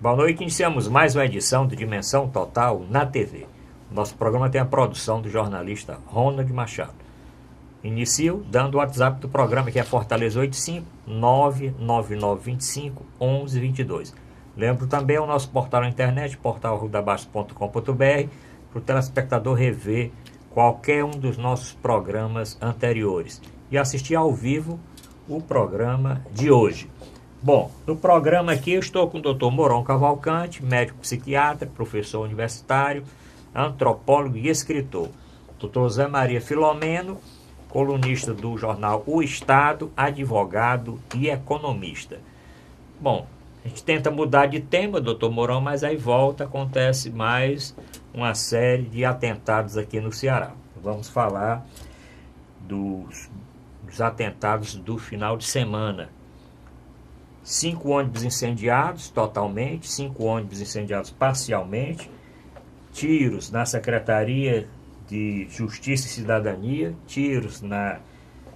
Boa noite, iniciamos mais uma edição do Dimensão Total na TV. Nosso programa tem a produção do jornalista Ronald Machado. Inicio dando o WhatsApp do programa, que é Fortaleza 85 99925 1122. Lembro também o nosso portal na internet, portalrudabaixo.com.br, para o telespectador rever qualquer um dos nossos programas anteriores e assistir ao vivo o programa de hoje. Bom, no programa aqui eu estou com o Dr. Moron Cavalcante, médico psiquiatra, professor universitário, antropólogo e escritor. Dr. Zé Maria Filomeno, colunista do jornal O Estado, advogado e economista. Bom, a gente tenta mudar de tema, doutor Mourão, mas aí volta, acontece mais uma série de atentados aqui no Ceará. Vamos falar dos atentados do final de semana. 5 ônibus incendiados totalmente, 5 ônibus incendiados parcialmente, tiros na Secretaria de Justiça e Cidadania, tiros na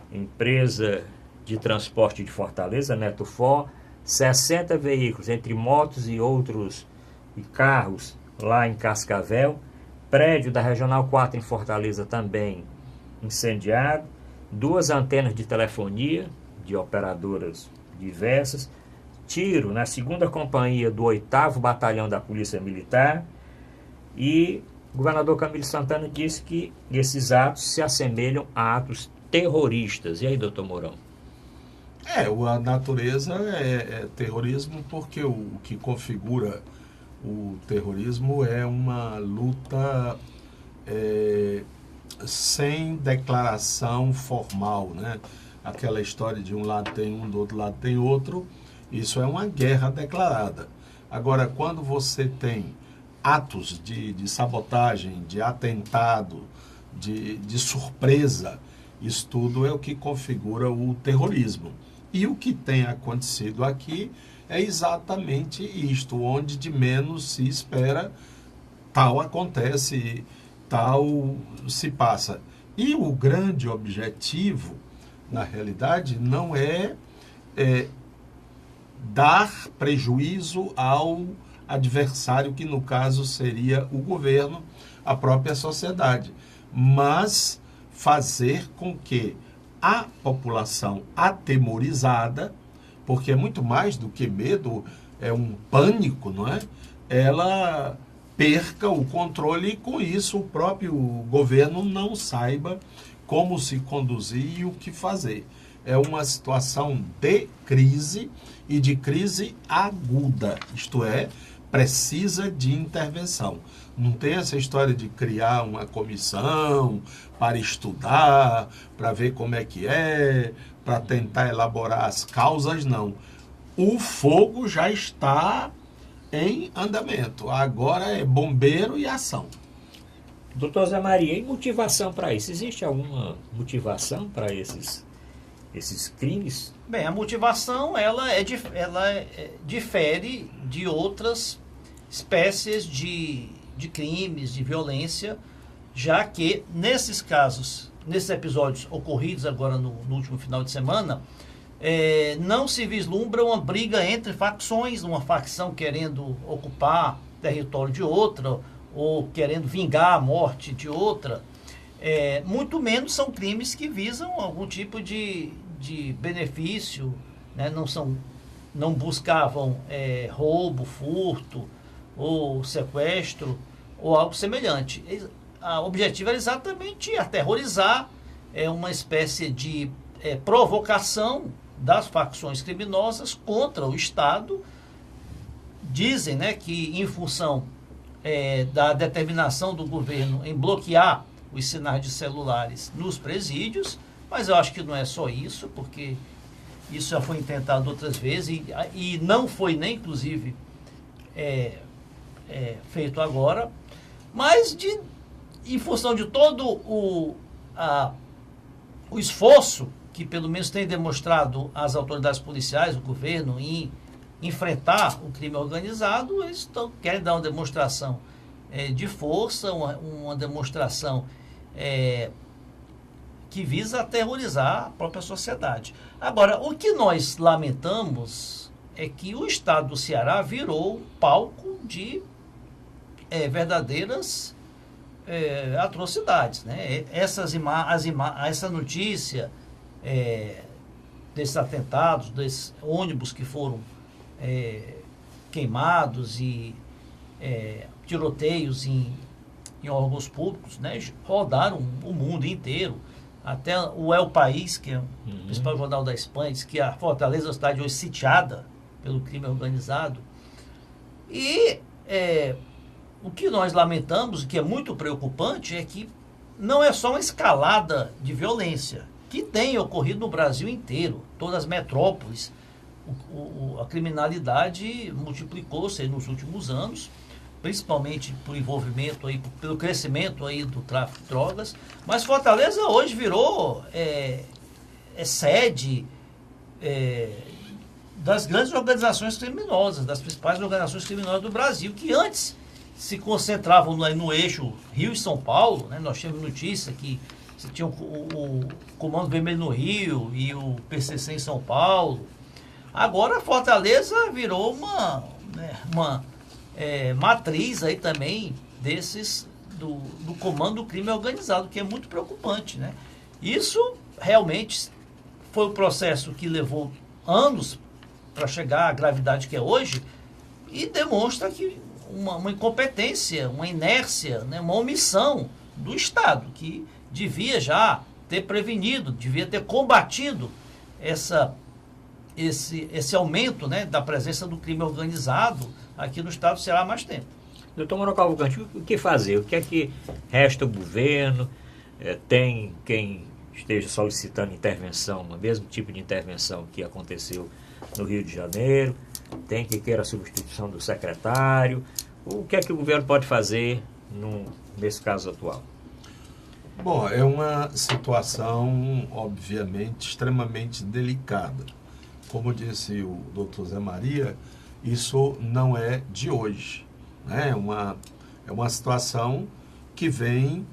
empresa de transporte de Fortaleza, Neto-For, 60 veículos, entre motos e outros e carros, lá em Cascavel, prédio da Regional 4 em Fortaleza também incendiado, 2 antenas de telefonia de operadoras diversas, tiro na 2ª Companhia do 8º Batalhão da Polícia Militar, e o governador Camilo Santana disse que esses atos se assemelham a atos terroristas. E aí, doutor Mourão? A natureza é terrorismo, porque o que configura o terrorismo é uma luta sem declaração formal, né? Aquela história de um lado tem um, do outro lado tem outro, isso é uma guerra declarada. Agora, quando você tem atos de sabotagem, de atentado, de surpresa, isso tudo é o que configura o terrorismo. E o que tem acontecido aqui é exatamente isto, onde de menos se espera, tal acontece, tal se passa. E o grande objetivo, na realidade, não é dar prejuízo ao adversário, que no caso seria o governo, a própria sociedade, mas fazer com que a população atemorizada, porque é muito mais do que medo, é um pânico, não é? Ela perca o controle e com isso o próprio governo não saiba como se conduzir e o que fazer. É uma situação de crise e de crise aguda, isto é, precisa de intervenção. Não tem essa história de criar uma comissão para estudar, para ver como é que é, para tentar elaborar as causas, não. O fogo já está em andamento. Agora é bombeiro e ação. Doutor Zé Maria, e motivação para isso? Existe alguma motivação para esses crimes? Bem, a motivação ela difere de outras espécies de crimes, de violência, já que nesses casos, nesses episódios ocorridos agora no último final de semana, não se vislumbra uma briga entre facções, uma facção querendo ocupar território de outra ou querendo vingar a morte de outra. Muito menos são crimes que visam algum tipo de benefício, né? Não buscavam roubo, furto ou sequestro ou algo semelhante. O objetivo era exatamente aterrorizar, uma espécie de provocação das facções criminosas contra o Estado. Dizem, né, que em função da determinação do governo em bloquear os sinais de celulares nos presídios, mas eu acho que não é só isso, porque isso já foi intentado outras vezes e não foi nem, inclusive, feito agora, mas em função de todo o esforço que pelo menos tem demonstrado as autoridades policiais, o governo, em enfrentar o crime organizado, eles querem dar uma demonstração de força, uma demonstração que visa aterrorizar a própria sociedade. Agora, o que nós lamentamos é que o estado do Ceará virou palco de verdadeiras atrocidades, né? Essa notícia desses atentados, desses ônibus que foram queimados e tiroteios em órgãos públicos, né? Rodaram o mundo inteiro. Até o El País, que é o principal jornal da Espanha, diz que a Fortaleza é uma cidade hoje sitiada pelo crime organizado. E o que nós lamentamos, e que é muito preocupante, é que não é só uma escalada de violência, que tem ocorrido no Brasil inteiro, todas as metrópoles. A criminalidade multiplicou-se nos últimos anos, principalmente por envolvimento aí, pelo crescimento aí do tráfico de drogas, mas Fortaleza hoje virou sede das grandes organizações criminosas, das principais organizações criminosas do Brasil, que antes se concentravam no eixo Rio e São Paulo, né? Nós tínhamos notícia que você tinha o Comando Vermelho no Rio e o PCC em São Paulo. Agora Fortaleza virou uma matriz aí também do comando do crime organizado, que é muito preocupante, né? Isso realmente foi um processo que levou anos para chegar à gravidade que é hoje, e demonstra que uma incompetência, uma inércia, né, uma omissão do Estado, que devia já ter prevenido, devia ter combatido esse aumento, né, da presença do crime organizado aqui no estado do Ceará há mais tempo. Doutor Manuel Cavalcante, o que fazer? O que é que resta o governo? Tem quem esteja solicitando intervenção, o mesmo tipo de intervenção que aconteceu no Rio de Janeiro, tem quem queira a substituição do secretário. O que é que o governo pode fazer nesse caso atual? Bom, é uma situação, obviamente, extremamente delicada. Como disse o doutor Zé Maria, isso não é de hoje, né? É uma situação que vem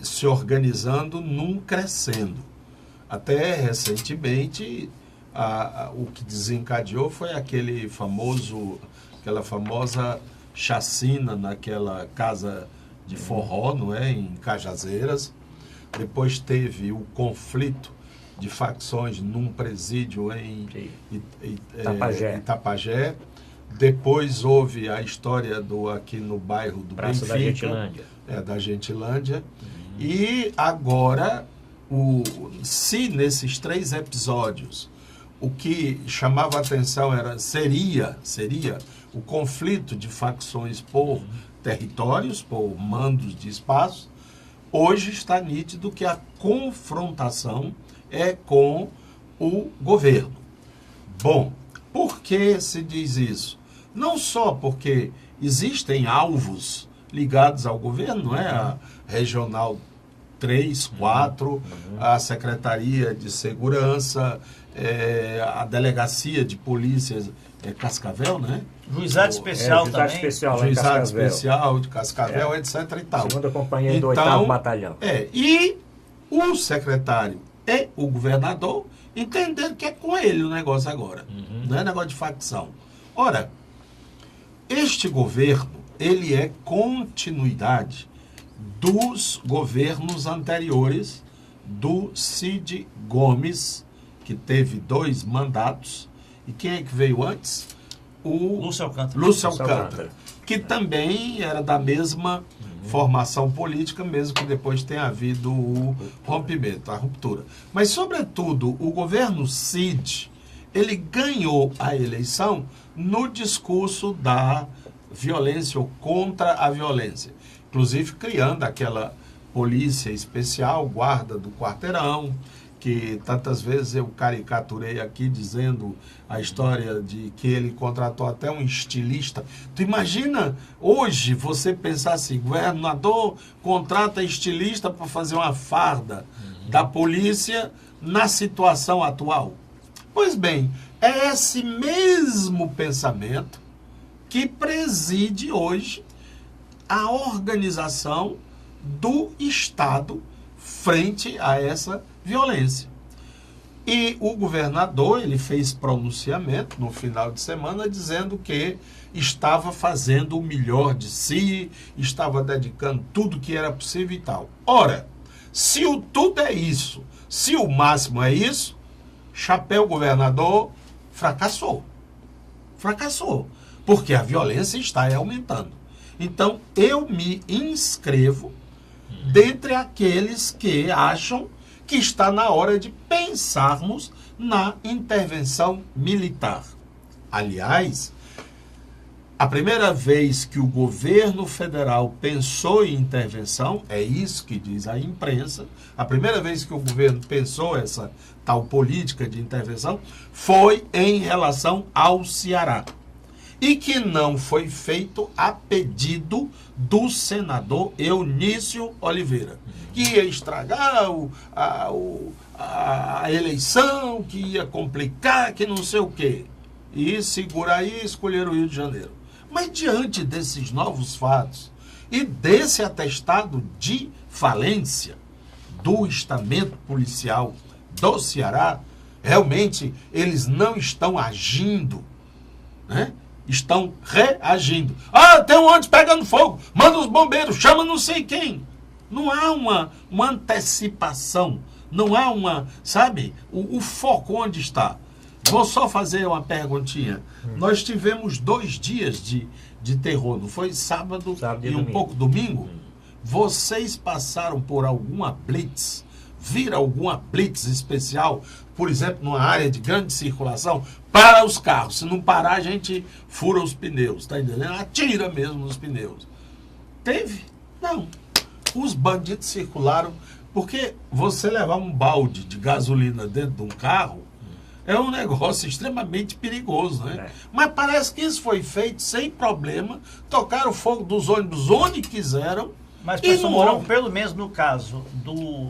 se organizando num crescendo. Até recentemente, o que desencadeou foi aquela famosa chacina naquela casa de forró, não é? Em Cajazeiras. Depois teve o conflito de facções num presídio em Itapajé. Depois houve a história aqui no bairro do Praça Benfica, da Gentilândia. Da Gentilândia. E agora, se nesses 3 episódios o que chamava a atenção seria o conflito de facções por territórios, por mandos de espaço, hoje está nítido que a confrontação é com o governo. Bom, por que se diz isso? Não só porque existem alvos ligados ao governo, não é? A Regional 3, 4, a Secretaria de Segurança, a Delegacia de Polícia Cascavel, né? Juizado Especial também. Juizado Especial de Cascavel, etc. e tal. Segunda Companhia do 8º Batalhão. E o secretário e o governador entenderam que é com ele o negócio agora. Não é negócio de facção. Ora, este governo, ele é continuidade dos governos anteriores do Cid Gomes, que teve 2 mandatos. E quem é que veio antes? O Lúcio Alcântara, que também era da mesma formação política, mesmo que depois tenha havido o rompimento, a ruptura. Mas, sobretudo, o governo Cid, ele ganhou a eleição no discurso da violência ou contra a violência. Inclusive criando aquela polícia especial, guarda do quarteirão, que tantas vezes eu caricaturei aqui dizendo a história de que ele contratou até um estilista. Tu imagina hoje você pensar assim, governador contrata estilista para fazer uma farda da polícia na situação atual? Pois bem, é esse mesmo pensamento que preside hoje a organização do Estado frente a essa violência. E o governador, ele fez pronunciamento no final de semana dizendo que estava fazendo o melhor de si, estava dedicando tudo que era possível e tal. Ora, se o tudo é isso, se o máximo é isso, chapéu governador fracassou. Fracassou, porque a violência está aumentando. Então, eu me inscrevo dentre aqueles que acham que está na hora de pensarmos na intervenção militar. Aliás, a primeira vez que o governo federal pensou em intervenção, é isso que diz a imprensa, a primeira vez que o governo pensou essa tal política de intervenção foi em relação ao Ceará. E que não foi feito a pedido do senador Eunício Oliveira, que ia estragar a eleição, que ia complicar, que não sei o quê. E segura aí, escolheram o Rio de Janeiro. Mas diante desses novos fatos e desse atestado de falência do estamento policial do Ceará, realmente eles não estão agindo, né? Estão reagindo. Ah, tem um ônibus pegando fogo, manda os bombeiros, chama não sei quem. Não há uma antecipação, não há sabe, o foco onde está. Vou só fazer uma perguntinha. Nós tivemos 2 dias de terror, não foi? Sábado e um pouco domingo? Vocês passaram por alguma blitz? Viram alguma blitz especial? Por exemplo, numa área de grande circulação? Para os carros. Se não parar, a gente fura os pneus, tá entendendo? Atira mesmo nos pneus. Teve? Não. Os bandidos circularam, porque você levar um balde de gasolina dentro de um carro é um negócio extremamente perigoso, né? É. Mas parece que isso foi feito sem problema, tocaram fogo dos ônibus onde quiseram. Mas, professor Mourão, pelo menos no caso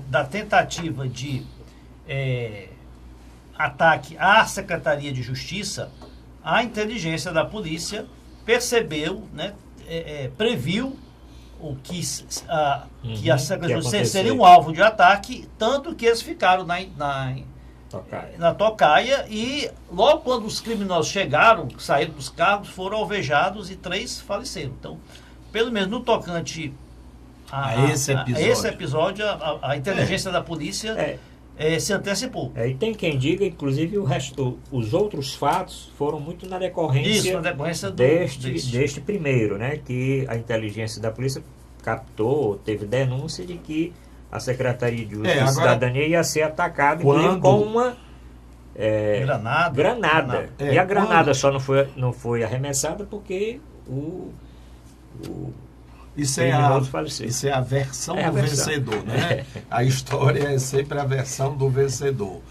da tentativa de ataque à Secretaria de Justiça, a inteligência da polícia percebeu, né, previu o que a Secretaria de Justiça seria um alvo de ataque, tanto que eles ficaram na tocaia, e logo quando os criminosos chegaram, saíram dos carros, foram alvejados e 3 faleceram. Então, pelo menos no tocante a esse episódio, a inteligência da polícia se antecipou. E tem quem diga, inclusive, os outros fatos foram muito na decorrência, deste primeiro, né? Que a inteligência da polícia captou, teve denúncia de que a Secretaria de Justiça e Cidadania ia ser atacada com uma granada. E a granada só não foi arremessada porque Isso é a versão do vencedor, né? A história é sempre a versão do vencedor.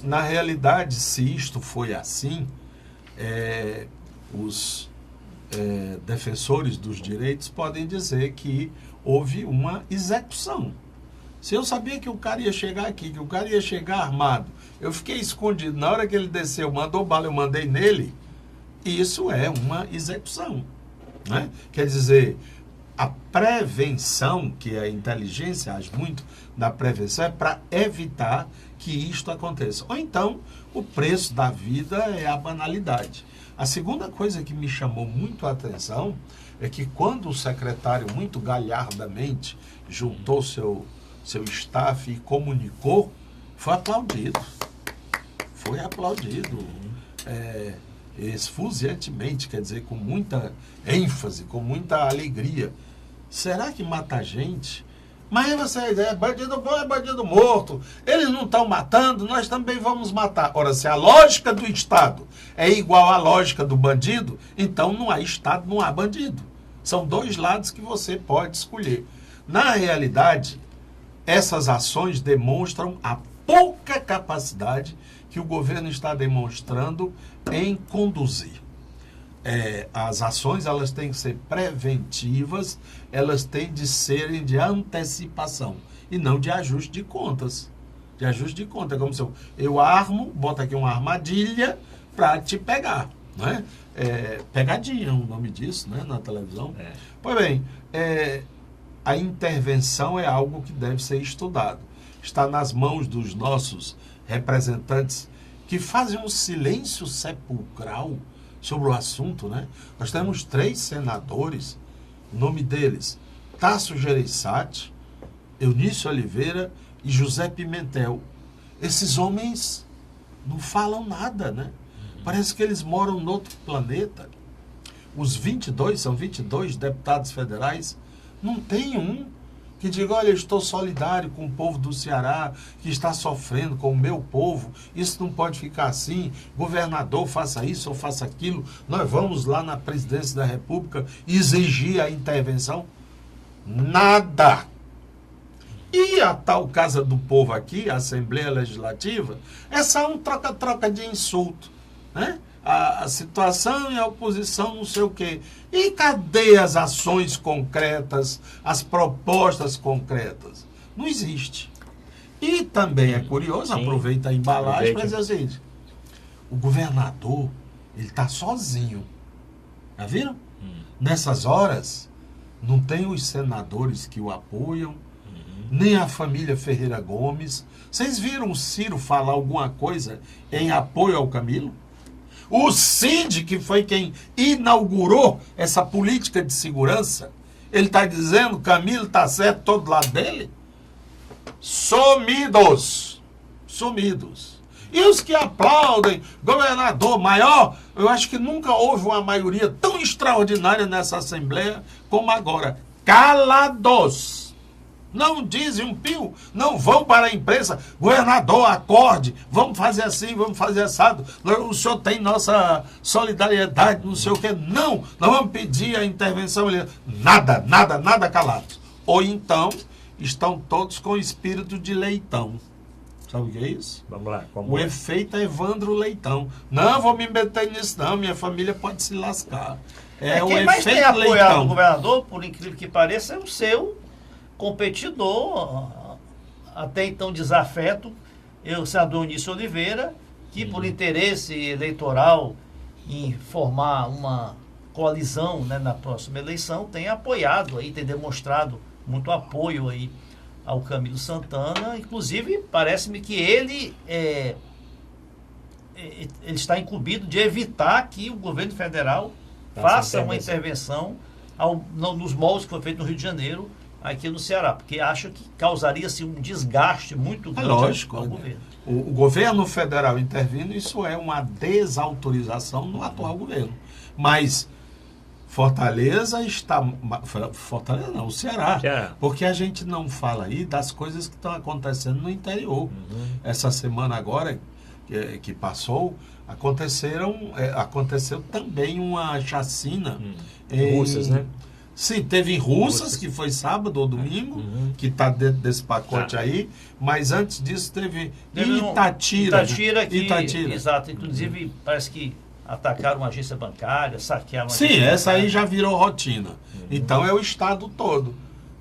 Na realidade, se isto foi assim, os defensores dos direitos podem dizer que houve uma execução. Se eu sabia que o cara ia chegar aqui, que o cara ia chegar armado, eu fiquei escondido. Na hora que ele desceu, mandou bala, eu mandei nele, isso é uma execução, né? Quer dizer, a prevenção, que a inteligência age muito na prevenção, é para evitar que isto aconteça. Ou então, o preço da vida é a banalidade. A segunda coisa que me chamou muito a atenção é que quando o secretário, muito galhardamente, juntou seu staff e comunicou, foi aplaudido. Foi aplaudido. Esfuziantemente, quer dizer, com muita ênfase, com muita alegria. Será que mata gente? Mas você é bandido bom, é bandido morto. Eles não estão matando, nós também vamos matar. Ora, se a lógica do Estado é igual à lógica do bandido, então não há Estado, não há bandido. São 2 lados que você pode escolher. Na realidade, essas ações demonstram a pouca capacidade que o governo está demonstrando em conduzir. As ações, elas têm que ser preventivas, elas têm de serem de antecipação e não de ajuste de contas. De ajuste de conta, é como se eu armo, boto aqui uma armadilha para te pegar, né? Pegadinha é o nome disso, né, na televisão. Pois bem, a intervenção é algo que deve ser estudado. Está nas mãos dos nossos representantes que fazem um silêncio sepulcral sobre o assunto, né? Nós temos 3 senadores, o nome deles, Tasso Gereissati, Eunício Oliveira e José Pimentel. Esses homens não falam nada, né? Parece que eles moram em outro planeta. Os 22, são 22 deputados federais, não tem um que diga, olha, eu estou solidário com o povo do Ceará, que está sofrendo com o meu povo, isso não pode ficar assim, governador, faça isso ou faça aquilo, nós vamos lá na presidência da República exigir a intervenção. Nada. E a tal Casa do Povo aqui, a Assembleia Legislativa, é só um troca-troca de insulto, né? A situação e a oposição, não sei o quê. E cadê as ações concretas, as propostas concretas? Não existe. E também é curioso, Sim. aproveita a embalagem para dizer o seguinte, o governador, ele está sozinho. Já viram? Nessas horas, não tem os senadores que o apoiam, nem a família Ferreira Gomes. Vocês viram o Ciro falar alguma coisa em apoio ao Camilo? O Cid, que foi quem inaugurou essa política de segurança, ele está dizendo que o Camilo está certo todo lado dele? Sumidos. Sumidos. E os que aplaudem, governador maior, eu acho que nunca houve uma maioria tão extraordinária nessa Assembleia como agora. Calados. Não dizem um pio, não vão para a imprensa, governador, acorde, vamos fazer assim, vamos fazer assado, o senhor tem nossa solidariedade, não sei o que, não, nós vamos pedir a intervenção, nada, nada, nada calados. Ou então, estão todos com espírito de leitão. Sabe o que é isso? Vamos lá. O efeito é Evandro Leitão. Não vou me meter nisso não, minha família pode se lascar. É o quem mais tem efeito apoiado Leitão. o governador, por incrível que pareça, é o seu competidor, até então desafeto, o senador Eunício Oliveira, que por interesse eleitoral em formar uma coalizão, né, na próxima eleição, tem apoiado aí, tem demonstrado muito apoio aí ao Camilo Santana. Inclusive, parece-me que ele está incumbido de evitar que o governo federal faça uma intervenção nos moldes que foi feito no Rio de Janeiro, aqui no Ceará, porque acha que causaria-se um desgaste muito grande ao governo. O governo federal intervindo, isso é uma desautorização no atual governo. Mas Fortaleza está... Fortaleza não, o Ceará. Porque a gente não fala aí das coisas que estão acontecendo no interior. Essa semana agora, que passou, aconteceu também uma chacina em Russas, né? Sim, teve em Russas, que foi sábado ou domingo, que está dentro desse pacote aí, mas antes disso teve Itatira. Itatira. Exato, inclusive parece que atacaram uma agência bancária, saquearam uma Sim, agência essa bancária. aí já virou rotina. Então é o estado todo.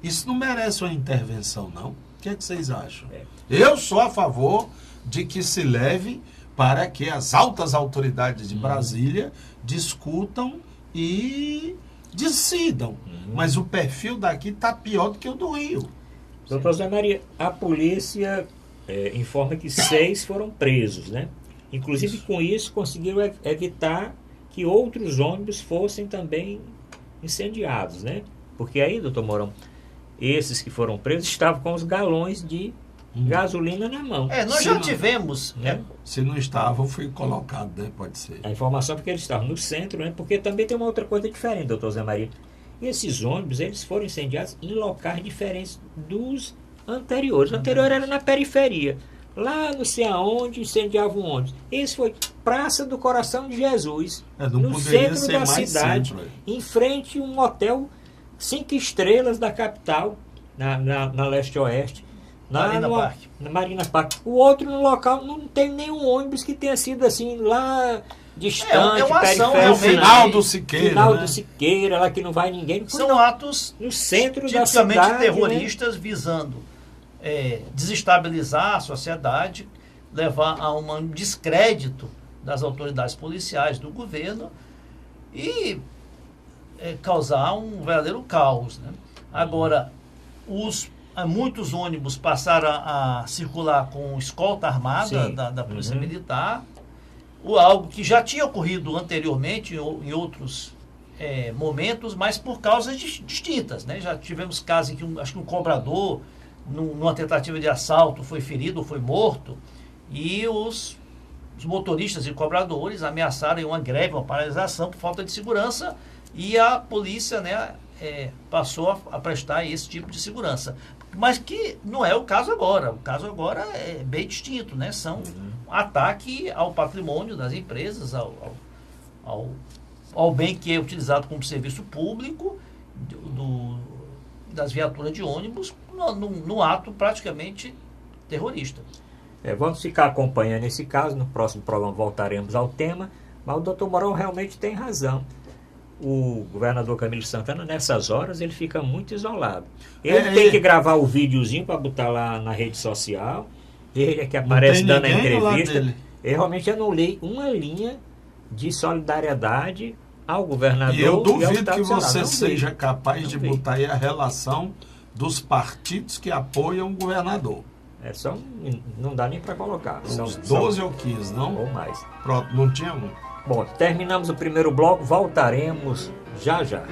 Isso não merece uma intervenção, não? O que é que vocês acham? Eu sou a favor de que se leve para que as altas autoridades de Brasília discutam e decidam. Mas o perfil daqui está pior do que o do Rio. Doutor Zé Maria, a polícia informa que 6 foram presos, né? Inclusive com isso conseguiram evitar que outros ônibus fossem também incendiados, né? Porque aí, doutor Mourão, esses que foram presos estavam com os galões de gasolina na mão. Nós já tivemos... Se não estavam, foi colocado, né? Pode ser. A informação é porque eles estavam no centro, né? Porque também tem uma outra coisa diferente, doutor Zé Maria. Esses ônibus, eles foram incendiados em locais diferentes dos anteriores. O anterior era na periferia. Lá não sei aonde incendiava um ônibus. Esse foi Praça do Coração de Jesus, no centro da cidade, em frente a um hotel 5 estrelas da capital, na leste-oeste. Na Marina Park. O outro no local não tem nenhum ônibus que tenha sido assim lá distante, uma ação no final do Siqueira. Final né? do Siqueira, lá que não vai ninguém. São atos no centro da tipicamente cidade, terroristas, né? Visando desestabilizar a sociedade, levar a um descrédito das autoridades policiais, do governo e causar um verdadeiro caos, né? Agora, muitos ônibus passaram a circular com escolta armada Sim. da Polícia Militar, algo que já tinha ocorrido anteriormente em outros momentos, mas por causas distintas, né? Já tivemos casos em que acho que um cobrador, numa tentativa de assalto, foi ferido ou foi morto, e os motoristas e cobradores ameaçaram uma greve, uma paralisação por falta de segurança, e a polícia, né, passou a prestar esse tipo de segurança. Mas que não é o caso agora. O caso agora é bem distinto, né? São ataque ao patrimônio das empresas, ao bem que é utilizado como serviço público das viaturas de ônibus, no ato praticamente terrorista. Vamos ficar acompanhando esse caso. No próximo programa voltaremos ao tema, mas o doutor Mourão realmente tem razão. O governador Camilo Santana, nessas horas, ele fica muito isolado. Ele tem que gravar o videozinho para botar lá na rede social. Ele é que aparece dando a entrevista. Eu realmente não li uma linha de solidariedade ao governador. E eu duvido e ao que você não seja capaz de vi. botar aí a relação dos partidos que apoiam o governador. Não dá nem para colocar. Uns 12 ou 15, não? Ou mais. Pronto, não tinha um. Bom, terminamos o primeiro bloco, voltaremos já já.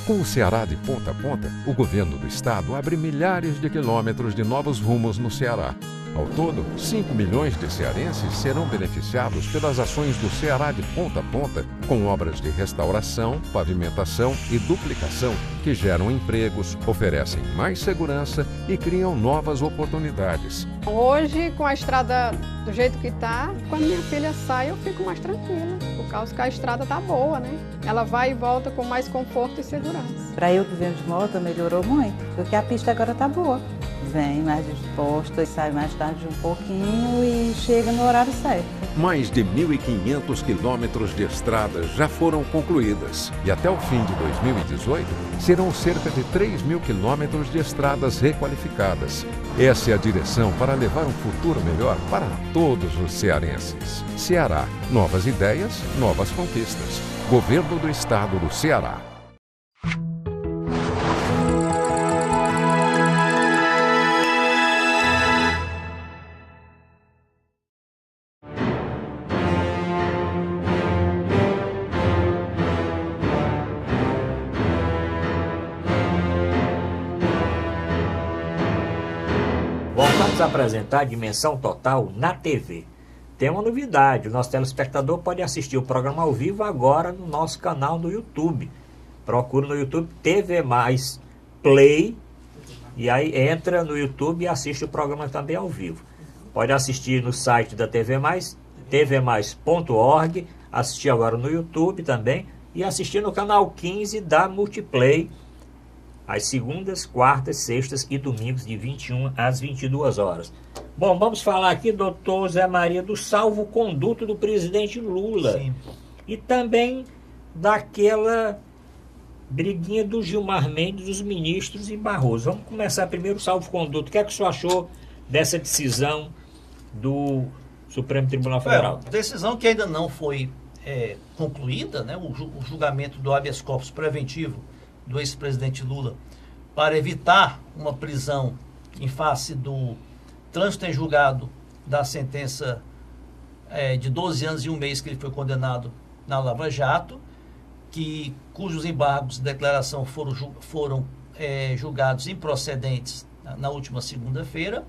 Com o Ceará de ponta a ponta, o governo do estado abre milhares de quilômetros de novos rumos no Ceará. Ao todo, 5 milhões de cearenses serão beneficiados pelas ações do Ceará de ponta a ponta, com obras de restauração, pavimentação e duplicação que geram empregos, oferecem mais segurança e criam novas oportunidades. Hoje, com a estrada do jeito que está, quando minha filha sai, eu fico mais tranquila, por causa que a estrada está boa, né? Ela vai e volta com mais conforto e segurança. Para eu que venho de moto, melhorou muito, porque a pista agora está boa. Vem mais disposta e sai mais tarde um pouquinho e chega no horário certo. Mais de 1.500 quilômetros de estradas já foram concluídas e até o fim de 2018 serão cerca de 3.000 quilômetros de estradas requalificadas. Essa é a direção para levar um futuro melhor para todos os cearenses. Ceará, novas ideias, novas conquistas. Governo do Estado do Ceará. Voltamos a apresentar a Dimensão Total na TV. Tem uma novidade, o nosso telespectador pode assistir o programa ao vivo agora no nosso canal no YouTube. Procura no YouTube TV Mais Play e aí entra no YouTube e assiste o programa também ao vivo. Pode assistir no site da TV Mais, tvmais.org, assistir agora no YouTube também e assistir no canal 15 da Multiplay, às segundas, quartas, sextas e domingos de 21 às 22 horas. Bom, vamos falar aqui, doutor Zé Maria, do salvo-conduto do presidente Lula. Sim. E também daquela briguinha do Gilmar Mendes, dos ministros e Barroso. Vamos começar primeiro o salvo-conduto. O que é que o senhor achou dessa decisão do Supremo Tribunal Federal? Decisão que ainda não foi concluída, né? O julgamento do habeas corpus preventivo do ex-presidente Lula para evitar uma prisão em face do trânsito em julgado da sentença de 12 anos e 1 mês que ele foi condenado na Lava Jato, cujos embargos de declaração foram julgados improcedentes na última segunda-feira,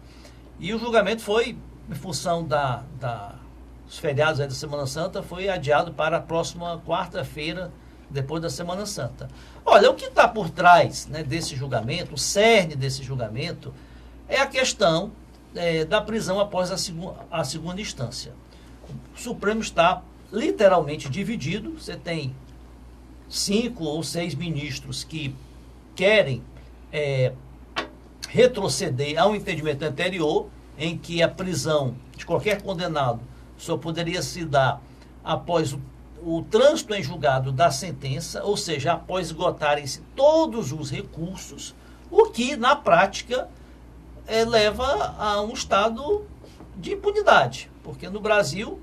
e o julgamento foi, em função dos feriados da Semana Santa, foi adiado para a próxima quarta-feira, depois da Semana Santa. Olha, o que está por trás, né, desse julgamento, o cerne desse julgamento, é a questão da prisão após a segunda instância. O Supremo está literalmente dividido. Você tem 5 ou 6 ministros que querem retroceder ao entendimento anterior, em que a prisão de qualquer condenado só poderia se dar após o trânsito em julgado da sentença, ou seja, após esgotarem-se todos os recursos, o que, na prática, leva a um estado de impunidade, porque no Brasil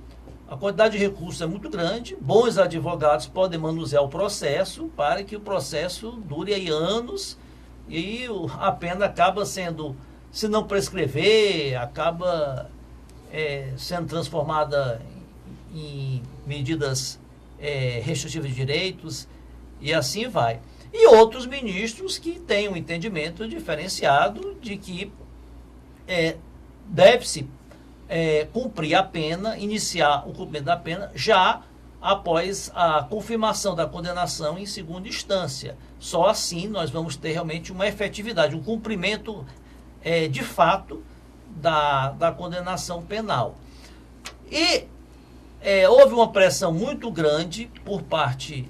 a quantidade de recursos é muito grande, bons advogados podem manusear o processo para que o processo dure aí anos e a pena acaba sendo, se não prescrever, acaba sendo transformada em medidas restritivas de direitos e assim vai. E outros ministros que têm um entendimento diferenciado de que deve-se cumprir a pena, iniciar o cumprimento da pena já após a confirmação da condenação em segunda instância. Só assim nós vamos ter realmente uma efetividade, um cumprimento de fato da condenação penal. E houve uma pressão muito grande por parte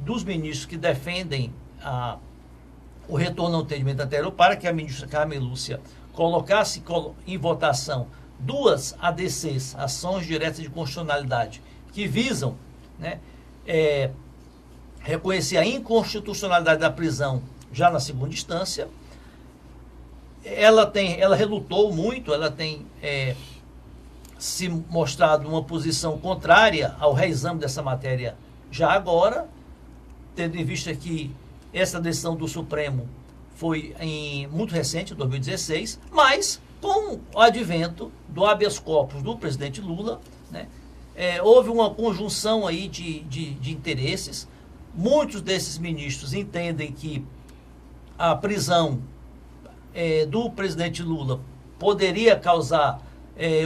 dos ministros que defendem o retorno ao entendimento anterior para que a ministra Carmen Lúcia colocasse em votação 2 ADCs, ações diretas de constitucionalidade, que visam reconhecer a inconstitucionalidade da prisão já na segunda instância. Ela relutou muito, ela tem se mostrado uma posição contrária ao reexame dessa matéria já agora, tendo em vista que essa decisão do Supremo foi muito recente, em 2016, mas com o advento do habeas corpus do presidente Lula, houve uma conjunção aí de interesses. Muitos desses ministros entendem que a prisão do presidente Lula poderia causar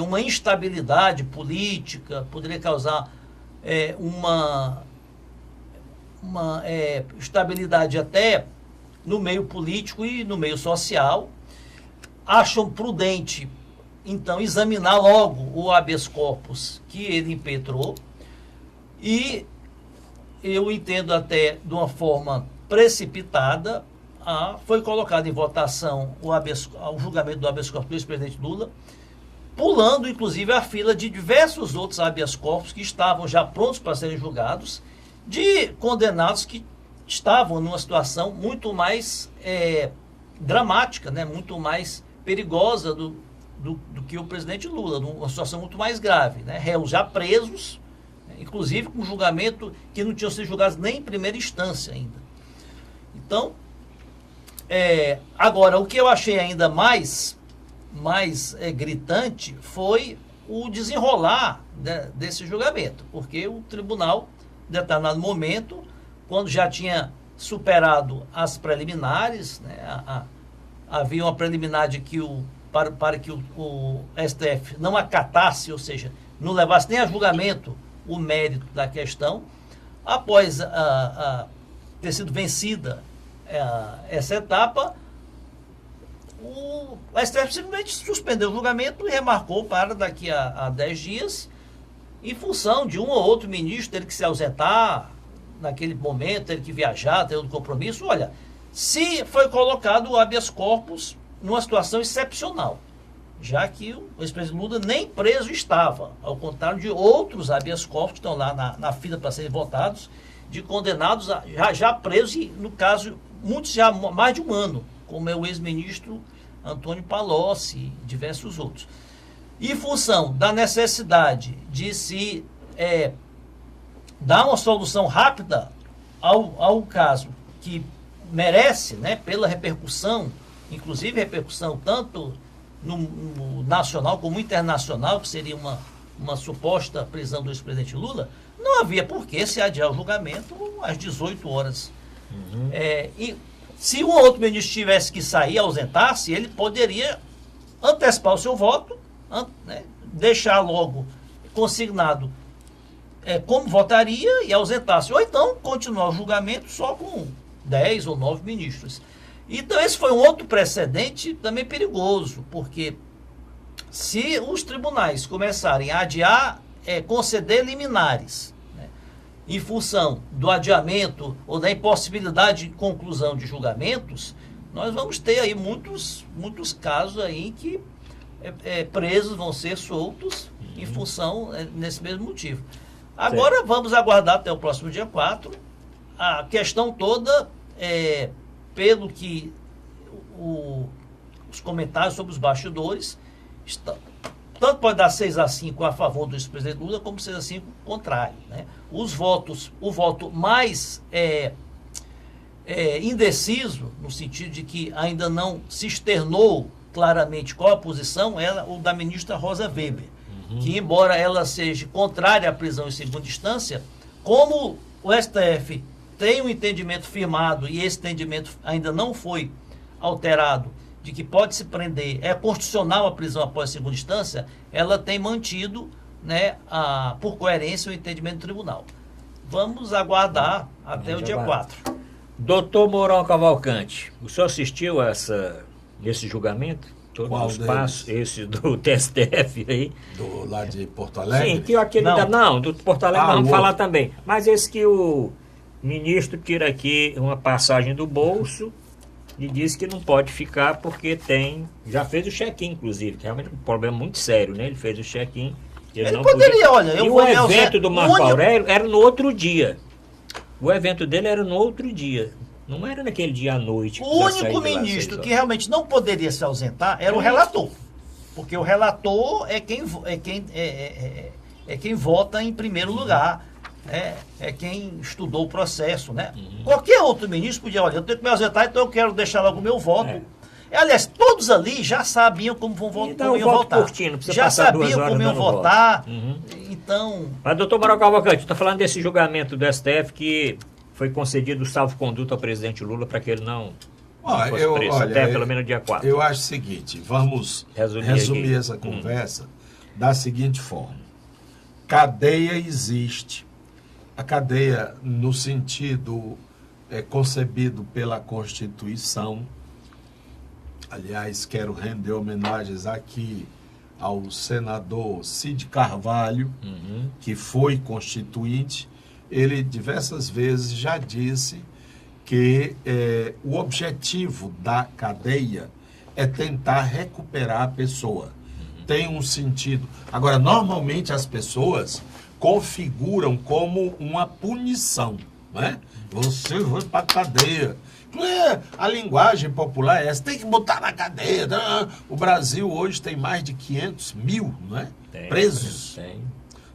uma instabilidade política, poderia causar uma estabilidade até no meio político e no meio social. Acham prudente, então, examinar logo o habeas corpus que ele impetrou, e eu entendo até de uma forma precipitada, foi colocado em votação o julgamento do habeas corpus do ex-presidente Lula, pulando inclusive a fila de diversos outros habeas corpus que estavam já prontos para serem julgados, de condenados que estavam numa situação muito mais dramática, muito mais perigosa do que o presidente Lula, uma situação muito mais grave, réus já presos, inclusive com julgamento que não tinham sido julgados nem em primeira instância ainda. Então, agora, o que eu achei ainda mais gritante foi o desenrolar desse julgamento, porque o tribunal, em determinado momento, quando já tinha superado as preliminares, havia uma preliminar de que para que o STF não acatasse, ou seja, não levasse nem a julgamento o mérito da questão, após ter sido vencida essa etapa, o STF simplesmente suspendeu o julgamento e remarcou para daqui a 10 dias, em função de um ou outro ministro ter que se ausentar naquele momento, ter que viajar, ter outro compromisso. Olha, se foi colocado o habeas corpus numa situação excepcional, já que o ex-presidente Lula nem preso estava, ao contrário de outros habeas corpus que estão lá na fila para serem votados, de condenados já presos, e no caso, muitos já há mais de um ano, como é o ex-ministro Antônio Palocci e diversos outros. Em função da necessidade de se dar uma solução rápida ao caso que merece, pela repercussão, inclusive repercussão tanto no nacional como internacional, que seria uma suposta prisão do ex-presidente Lula, não havia por que se adiar o julgamento às 18 horas. E se um outro ministro tivesse que sair, ausentar-se, ele poderia antecipar o seu voto, deixar logo consignado como votaria e ausentar-se. Ou então continuar o julgamento só com 10 ou 9 ministros. Então esse foi um outro precedente também perigoso, porque se os tribunais começarem a adiar, conceder liminares, em função do adiamento ou da impossibilidade de conclusão de julgamentos, nós vamos ter aí muitos casos aí em que presos vão ser soltos em função, nesse mesmo motivo. Agora vamos aguardar até o próximo dia 4. A questão toda pelo que os comentários sobre os bastidores tanto pode dar 6-5 a favor do ex-presidente Lula, como 6-5 contrário, né? O voto mais indeciso, no sentido de que ainda não se externou claramente qual a posição, é o da ministra Rosa Weber, que embora ela seja contrária à prisão em segunda instância, como o STF tem um entendimento firmado e esse entendimento ainda não foi alterado, de que pode se prender, é constitucional a prisão após a segunda instância, ela tem mantido, né, por coerência, o entendimento do tribunal. Vamos aguardar até o dia 4. Doutor Mourão Cavalcante, o senhor assistiu esse julgamento? Todos os passos, esse do TSTF aí? Do lá de Porto Alegre? Sim, que aquele do Porto Alegre nós vamos falar também. Mas esse que o ministro tira aqui uma passagem do bolso e diz que não pode ficar porque já fez o check-in, inclusive, que é realmente um problema muito sério, né? Ele fez o check-in. Ele não poderia, olha... E o evento do Marco Aurélio era no outro dia. O evento dele era no outro dia. Não era naquele dia à noite. O único ministro que realmente não poderia se ausentar era o relator. Porque o relator é quem vota em primeiro lugar. É quem estudou o processo, né? Qualquer outro ministro podia, olha, eu tenho que me ausentar, então eu quero deixar logo o meu voto. Aliás, todos ali já sabiam como iam votar. Já sabiam como iam votar. Então... Mas, doutor Mourão Cavalcante, está falando desse julgamento do STF que foi concedido salvo-conduto ao presidente Lula para que ele não fosse preso, até pelo menos dia 4. Eu acho o seguinte, vamos resumir essa conversa da seguinte forma. Cadeia existe. A cadeia, no sentido concebido pela Constituição, aliás, quero render homenagens aqui ao senador Cid Carvalho, que foi constituinte. Ele diversas vezes já disse que o objetivo da cadeia é tentar recuperar a pessoa. Tem um sentido. Agora, normalmente as pessoas configuram como uma punição, né? Você vai para a cadeia. A linguagem popular é essa, tem que botar na cadeia. O Brasil hoje tem mais de 500 mil, né? Presos.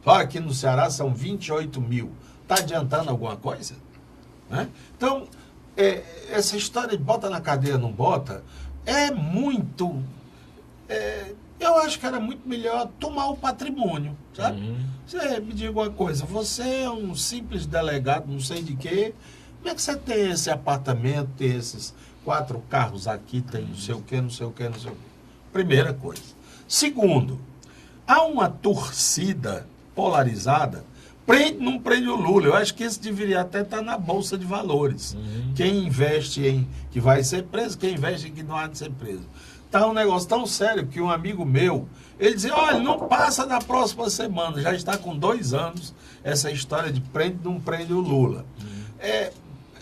Só aqui no Ceará são 28 mil. Está adiantando alguma coisa? Né? Então, essa história de bota na cadeia, não bota, é muito... eu acho que era muito melhor tomar o patrimônio, sabe? Você me diga uma coisa, você é um simples delegado, não sei de quê, como é que você tem esse apartamento, tem esses 4 carros aqui, tem não sei o quê, não sei o quê, não sei o quê? Primeira coisa. Segundo, há uma torcida polarizada, prende, não prende o Lula. Eu acho que isso deveria até estar na Bolsa de Valores. Quem investe em que vai ser preso, quem investe em que não há de ser preso. Tá um negócio tão sério que um amigo meu, ele dizia, olha, não passa na próxima semana. Já está com 2 anos essa história de prende, não prende o Lula.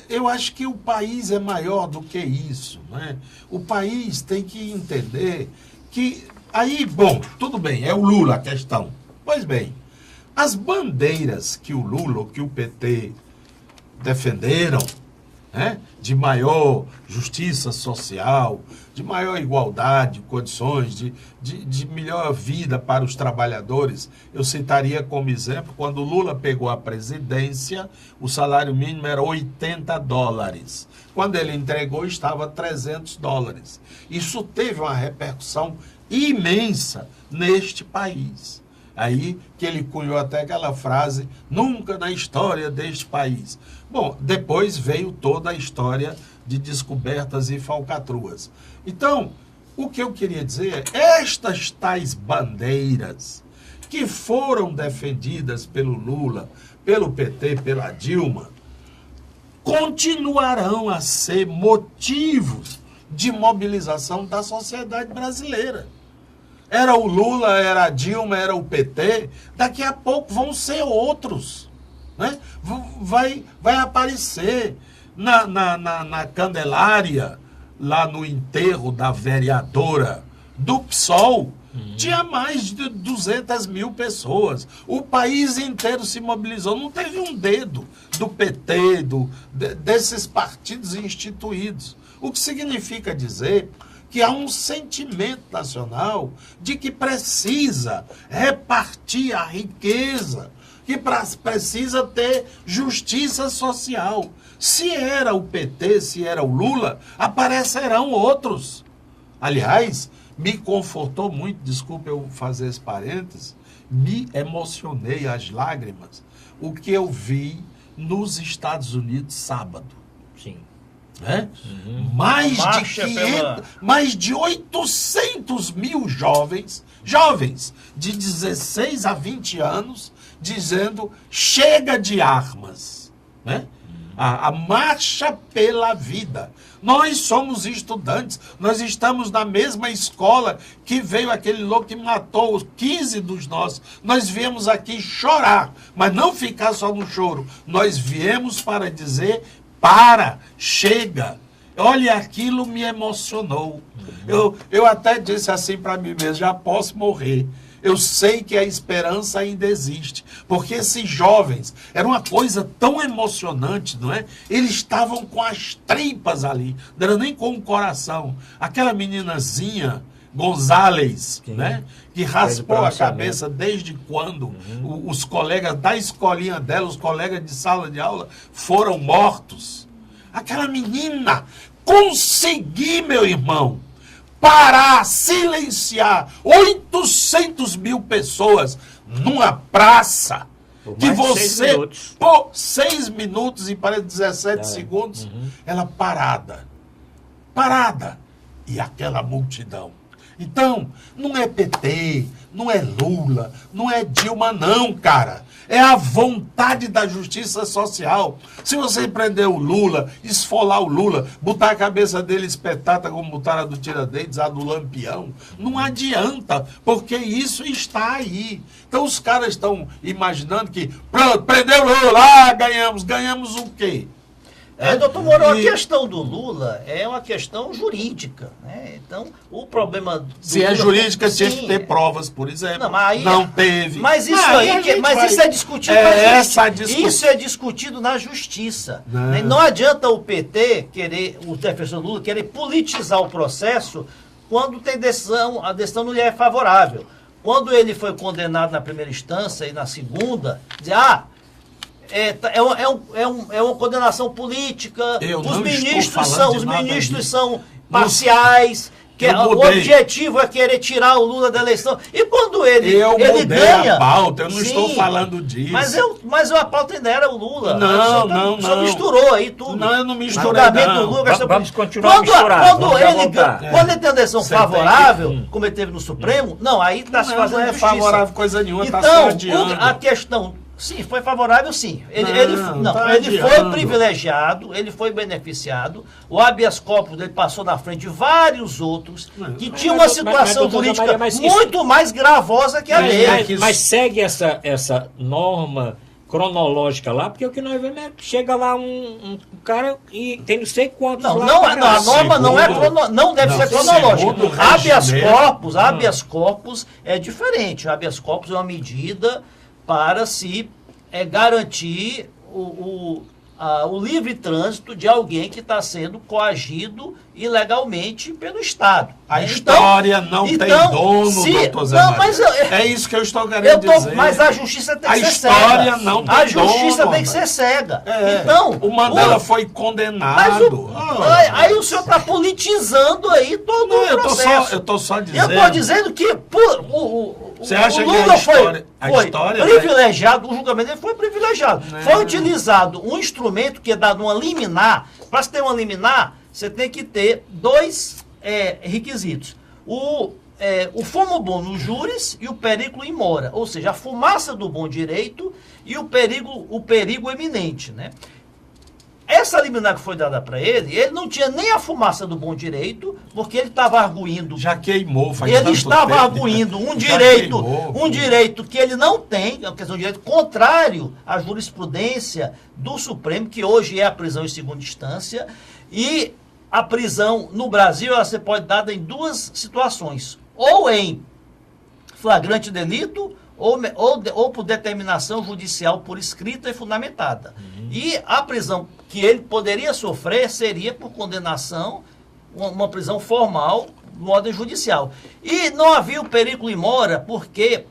Eu acho que o país é maior do que isso, né? O país tem que entender que... Aí, bom, tudo bem, é o Lula a questão. Pois bem, as bandeiras que o Lula ou que o PT defenderam, né, de maior justiça social, de maior igualdade de condições, de melhor vida para os trabalhadores, eu citaria como exemplo, quando o Lula pegou a presidência, o salário mínimo era $80. Quando ele entregou, estava $300. Isso teve uma repercussão imensa neste país. Aí que ele cunhou até aquela frase, nunca na história deste país. Bom, depois veio toda a história de descobertas e falcatruas. Então, o que eu queria dizer é, estas tais bandeiras que foram defendidas pelo Lula, pelo PT, pela Dilma, continuarão a ser motivos de mobilização da sociedade brasileira. Era o Lula, era a Dilma, era o PT, daqui a pouco vão ser outros, né? Vai aparecer na Candelária, lá no enterro da vereadora do PSOL, Tinha mais de 200 mil pessoas. O país inteiro se mobilizou. Não teve um dedo do PT, desses partidos instituídos. O que significa dizer que há um sentimento nacional de que precisa repartir a riqueza, que precisa ter justiça social. Se era o PT, se era o Lula, aparecerão outros. Aliás, me confortou muito, desculpe eu fazer esse parênteses, me emocionei às lágrimas o que eu vi nos Estados Unidos sábado. Sim. Né? Mais de 800 mil jovens de 16 a 20 anos, dizendo chega de armas. Né? A marcha pela vida. Nós somos estudantes, nós estamos na mesma escola que veio aquele louco que matou os 15 dos nossos. Nós viemos aqui chorar, mas não ficar só no choro. Nós viemos para dizer, chega. Olha, aquilo me emocionou. Eu até disse assim para mim mesmo, já posso morrer. Eu sei que a esperança ainda existe, porque esses jovens, era uma coisa tão emocionante, não é? Eles estavam com as tripas ali, não era nem com o coração. Aquela meninazinha, Gonzalez, né? Que raspou a cabeça desde quando os colegas da escolinha dela, os colegas de sala de aula, foram mortos. Aquela menina, consegui, meu irmão, parar, silenciar 800 mil pessoas numa praça que você, por 6 minutos e para 17 segundos, ela parada. E aquela multidão. Então, não é PT, não é Lula, não é Dilma não, cara. É a vontade da justiça social. Se você prender o Lula, esfolar o Lula, botar a cabeça dele espetada como botaram a do Tiradentes, a do Lampião, não adianta, porque isso está aí. Então os caras estão imaginando que, pronto, prendeu o Lula, ganhamos o quê? Doutor Mourão, a questão do Lula é uma questão jurídica, né? Então, o problema do Se Lula, é jurídica, tinha que ter provas, por exemplo. Não teve. Mas isso isso é discutido na justiça. Isso é discutido na justiça. Não adianta o PT querer, o defensor do Lula, querer politizar o processo quando tem a decisão não lhe é favorável. Quando ele foi condenado na primeira instância e na segunda, dizer, é uma condenação política, os ministros são parciais, o objetivo é querer tirar o Lula da eleição. E quando ele ganha... a pauta, eu não estou falando disso. Mas a pauta ainda era o Lula. Não. Só misturou aí tudo. Não, eu não misturei, não. Vamos continuar misturando. Quando ele tem uma decisão favorável, como ele teve no Supremo, aí está se fazendo justiça. Não é favorável coisa nenhuma, está se adiando. A questão... Sim, foi favorável, sim. Ele foi privilegiado, ele foi beneficiado. O habeas corpus dele passou na frente de vários outros que tinham uma situação política muito mais gravosa que a dele. Mas segue essa norma cronológica lá, porque o que nós vemos é que chega lá um cara e tem não sei quantos a norma não deve ser cronológica. Habeas corpus é diferente. O habeas corpus é uma medida para se garantir o livre trânsito de alguém que está sendo coagido ilegalmente pelo Estado. A história não tem dono, doutor Zé Maria. É isso que eu estou querendo dizer. Mas a justiça tem que ser cega. A história não tem dono. A justiça tem que ser cega. Então, o Mandela foi condenado. Aí o senhor está politizando aí todo o processo. Eu estou só dizendo... Eu estou dizendo que você acha o Lula foi privilegiado, o julgamento dele foi privilegiado. Foi utilizado um instrumento que é dado uma liminar. Para se ter uma liminar, você tem que ter 2 requisitos. O fumo bom no júris e o perigo in mora. Ou seja, a fumaça do bom direito e o perigo eminente, né? Essa liminar que foi dada para ele não tinha nem a fumaça do bom direito, porque ele estava arguindo... Já queimou, ele estava arguindo um direito que ele não tem, é uma questão de direito contrário à jurisprudência do Supremo, que hoje é a prisão em segunda instância, e a prisão no Brasil ela pode ser dada em 2 situações. Ou em flagrante delito ou por determinação judicial por escrita e fundamentada. E a prisão que ele poderia sofrer seria por condenação, uma prisão formal, no ordem judicial. E não havia o perigo em mora, porque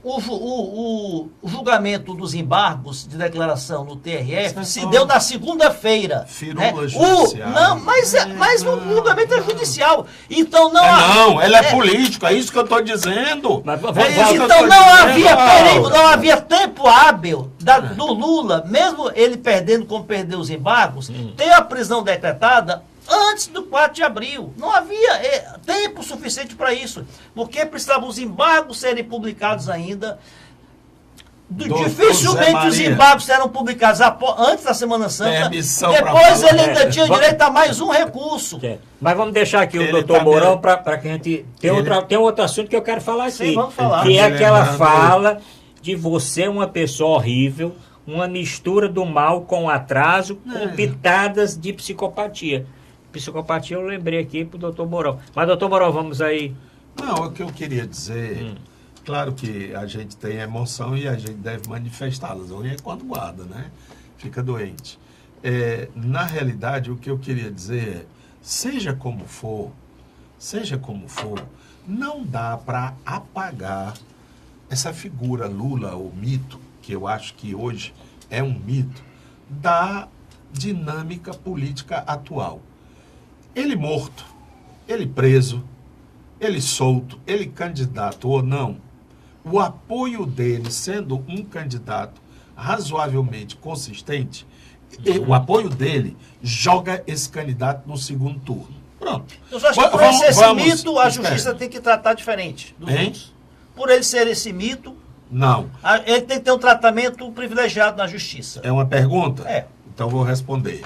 o julgamento dos embargos de declaração no TRF se deu na segunda-feira. Firula judicial. Não, mas o julgamento é judicial. Então não. Ele é político, é isso que eu estou dizendo. Então não havia perigo, não havia tempo hábil do Lula, mesmo ele perdendo como perdeu os embargos, ter a prisão decretada antes do 4 de abril. Não havia tempo suficiente para isso, porque precisavam os embargos serem publicados ainda. Dificilmente os embargos serão publicados antes da Semana Santa. Depois ele ainda tinha direito a mais um recurso. Mas vamos deixar aqui o doutor Mourão para que a gente... Tem outro assunto que eu quero falar aqui. Sim, vamos falar. Que é aquela fala de você uma pessoa horrível, uma mistura do mal com atraso, com pitadas de psicopatia. Psicopatia eu lembrei aqui pro doutor Mourão. Mas, doutor Mourão, vamos aí. Não, o que eu queria dizer, claro que a gente tem emoção e a gente deve manifestá-las. Ou é quando guarda, né? Fica doente. Na realidade, o que eu queria dizer é, seja como for, não dá para apagar essa figura Lula, o mito, que eu acho que hoje é um mito, da dinâmica política atual. Ele morto, ele preso, ele solto, ele candidato ou não, o apoio dele sendo um candidato razoavelmente consistente, o apoio dele joga esse candidato no segundo turno. Pronto. Eu só acho que por ele ser esse mito, a justiça tem que tratar diferente dos outros. Por ele ser esse mito, não. Ele tem que ter um tratamento privilegiado na justiça. É uma pergunta? É. Então vou responder.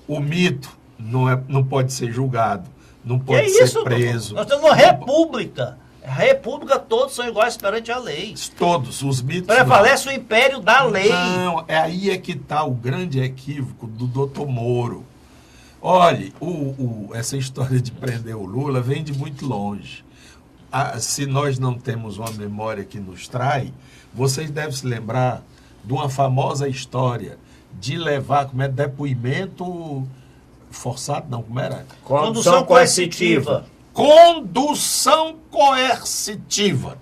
O mito não pode ser julgado, não pode ser preso. Nós temos uma república. A república, todos são iguais perante a lei. Todos, os mitos. Prevalece o império da lei. Não, aí é que está o grande equívoco do doutor Moro. Olhe, essa história de prender o Lula vem de muito longe. Se nós não temos uma memória que nos trai, vocês devem se lembrar de uma famosa história de levar, depoimento forçado, não, como era? Condução coercitiva. Condução coercitiva.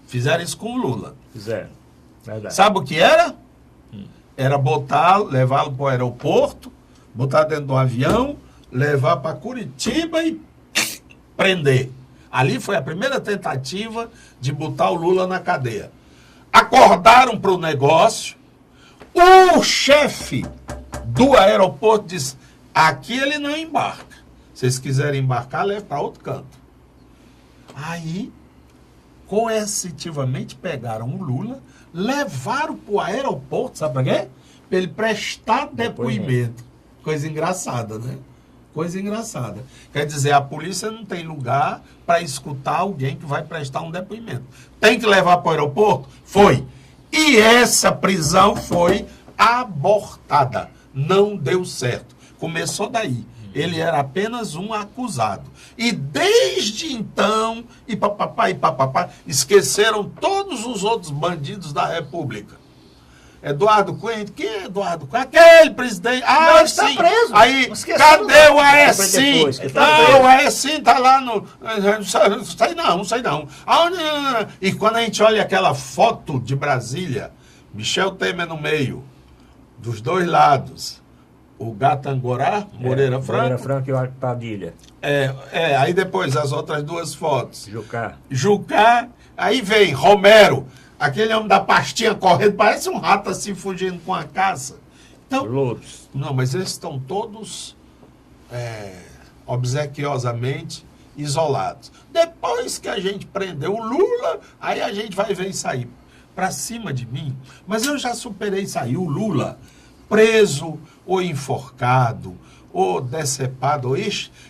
Fizeram isso com o Lula. Fizeram. Verdade. Sabe o que era? Era levá-lo para o aeroporto, botar dentro de um avião, levar para Curitiba e prender. Ali foi a primeira tentativa de botar o Lula na cadeia. Acordaram para o negócio. O chefe do aeroporto disse: aqui ele não embarca. Se vocês quiserem embarcar, leve para outro canto. Aí, coercitivamente, pegaram o Lula, levaram para o aeroporto, sabe para quê? Para ele prestar depoimento. Coisa engraçada, né? Coisa engraçada. Quer dizer, a polícia não tem lugar para escutar alguém que vai prestar um depoimento. Tem que levar para o aeroporto? Foi. E essa prisão foi abortada. Não deu certo. Começou daí. Ele era apenas um acusado. E desde então, e papapá, esqueceram todos os outros bandidos da República. Eduardo Cunha, quem é Eduardo Cunha? Aquele presidente. Ah, ele está preso. Aí, cadê o Aécio? Não, o Aécio está lá no... Não sei não. E quando a gente olha aquela foto de Brasília, Michel Temer no meio, dos dois lados, o Gato Angorá, Moreira Franco e o Padilha. Aí depois as outras duas fotos. Jucá. Aí vem Romero, aquele homem da pastinha correndo, parece um rato assim fugindo com a caça. Então, Louros. Não, mas eles estão todos obsequiosamente isolados. Depois que a gente prendeu o Lula, aí a gente vai ver isso aí para cima de mim. Mas eu já superei isso aí. O Lula, preso ou enforcado, ou decepado, ou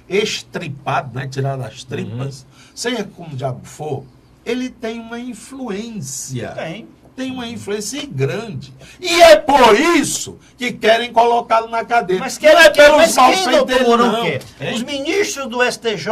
estripado, né? Tirado as tripas, seja como o diabo for, ele tem uma influência tem uma influência grande. E é por isso que querem colocá-lo na cadeia. Mas não é pelos quem, malfeitos doutor dele, Mourão, não. quer? Hein? Os ministros do STJ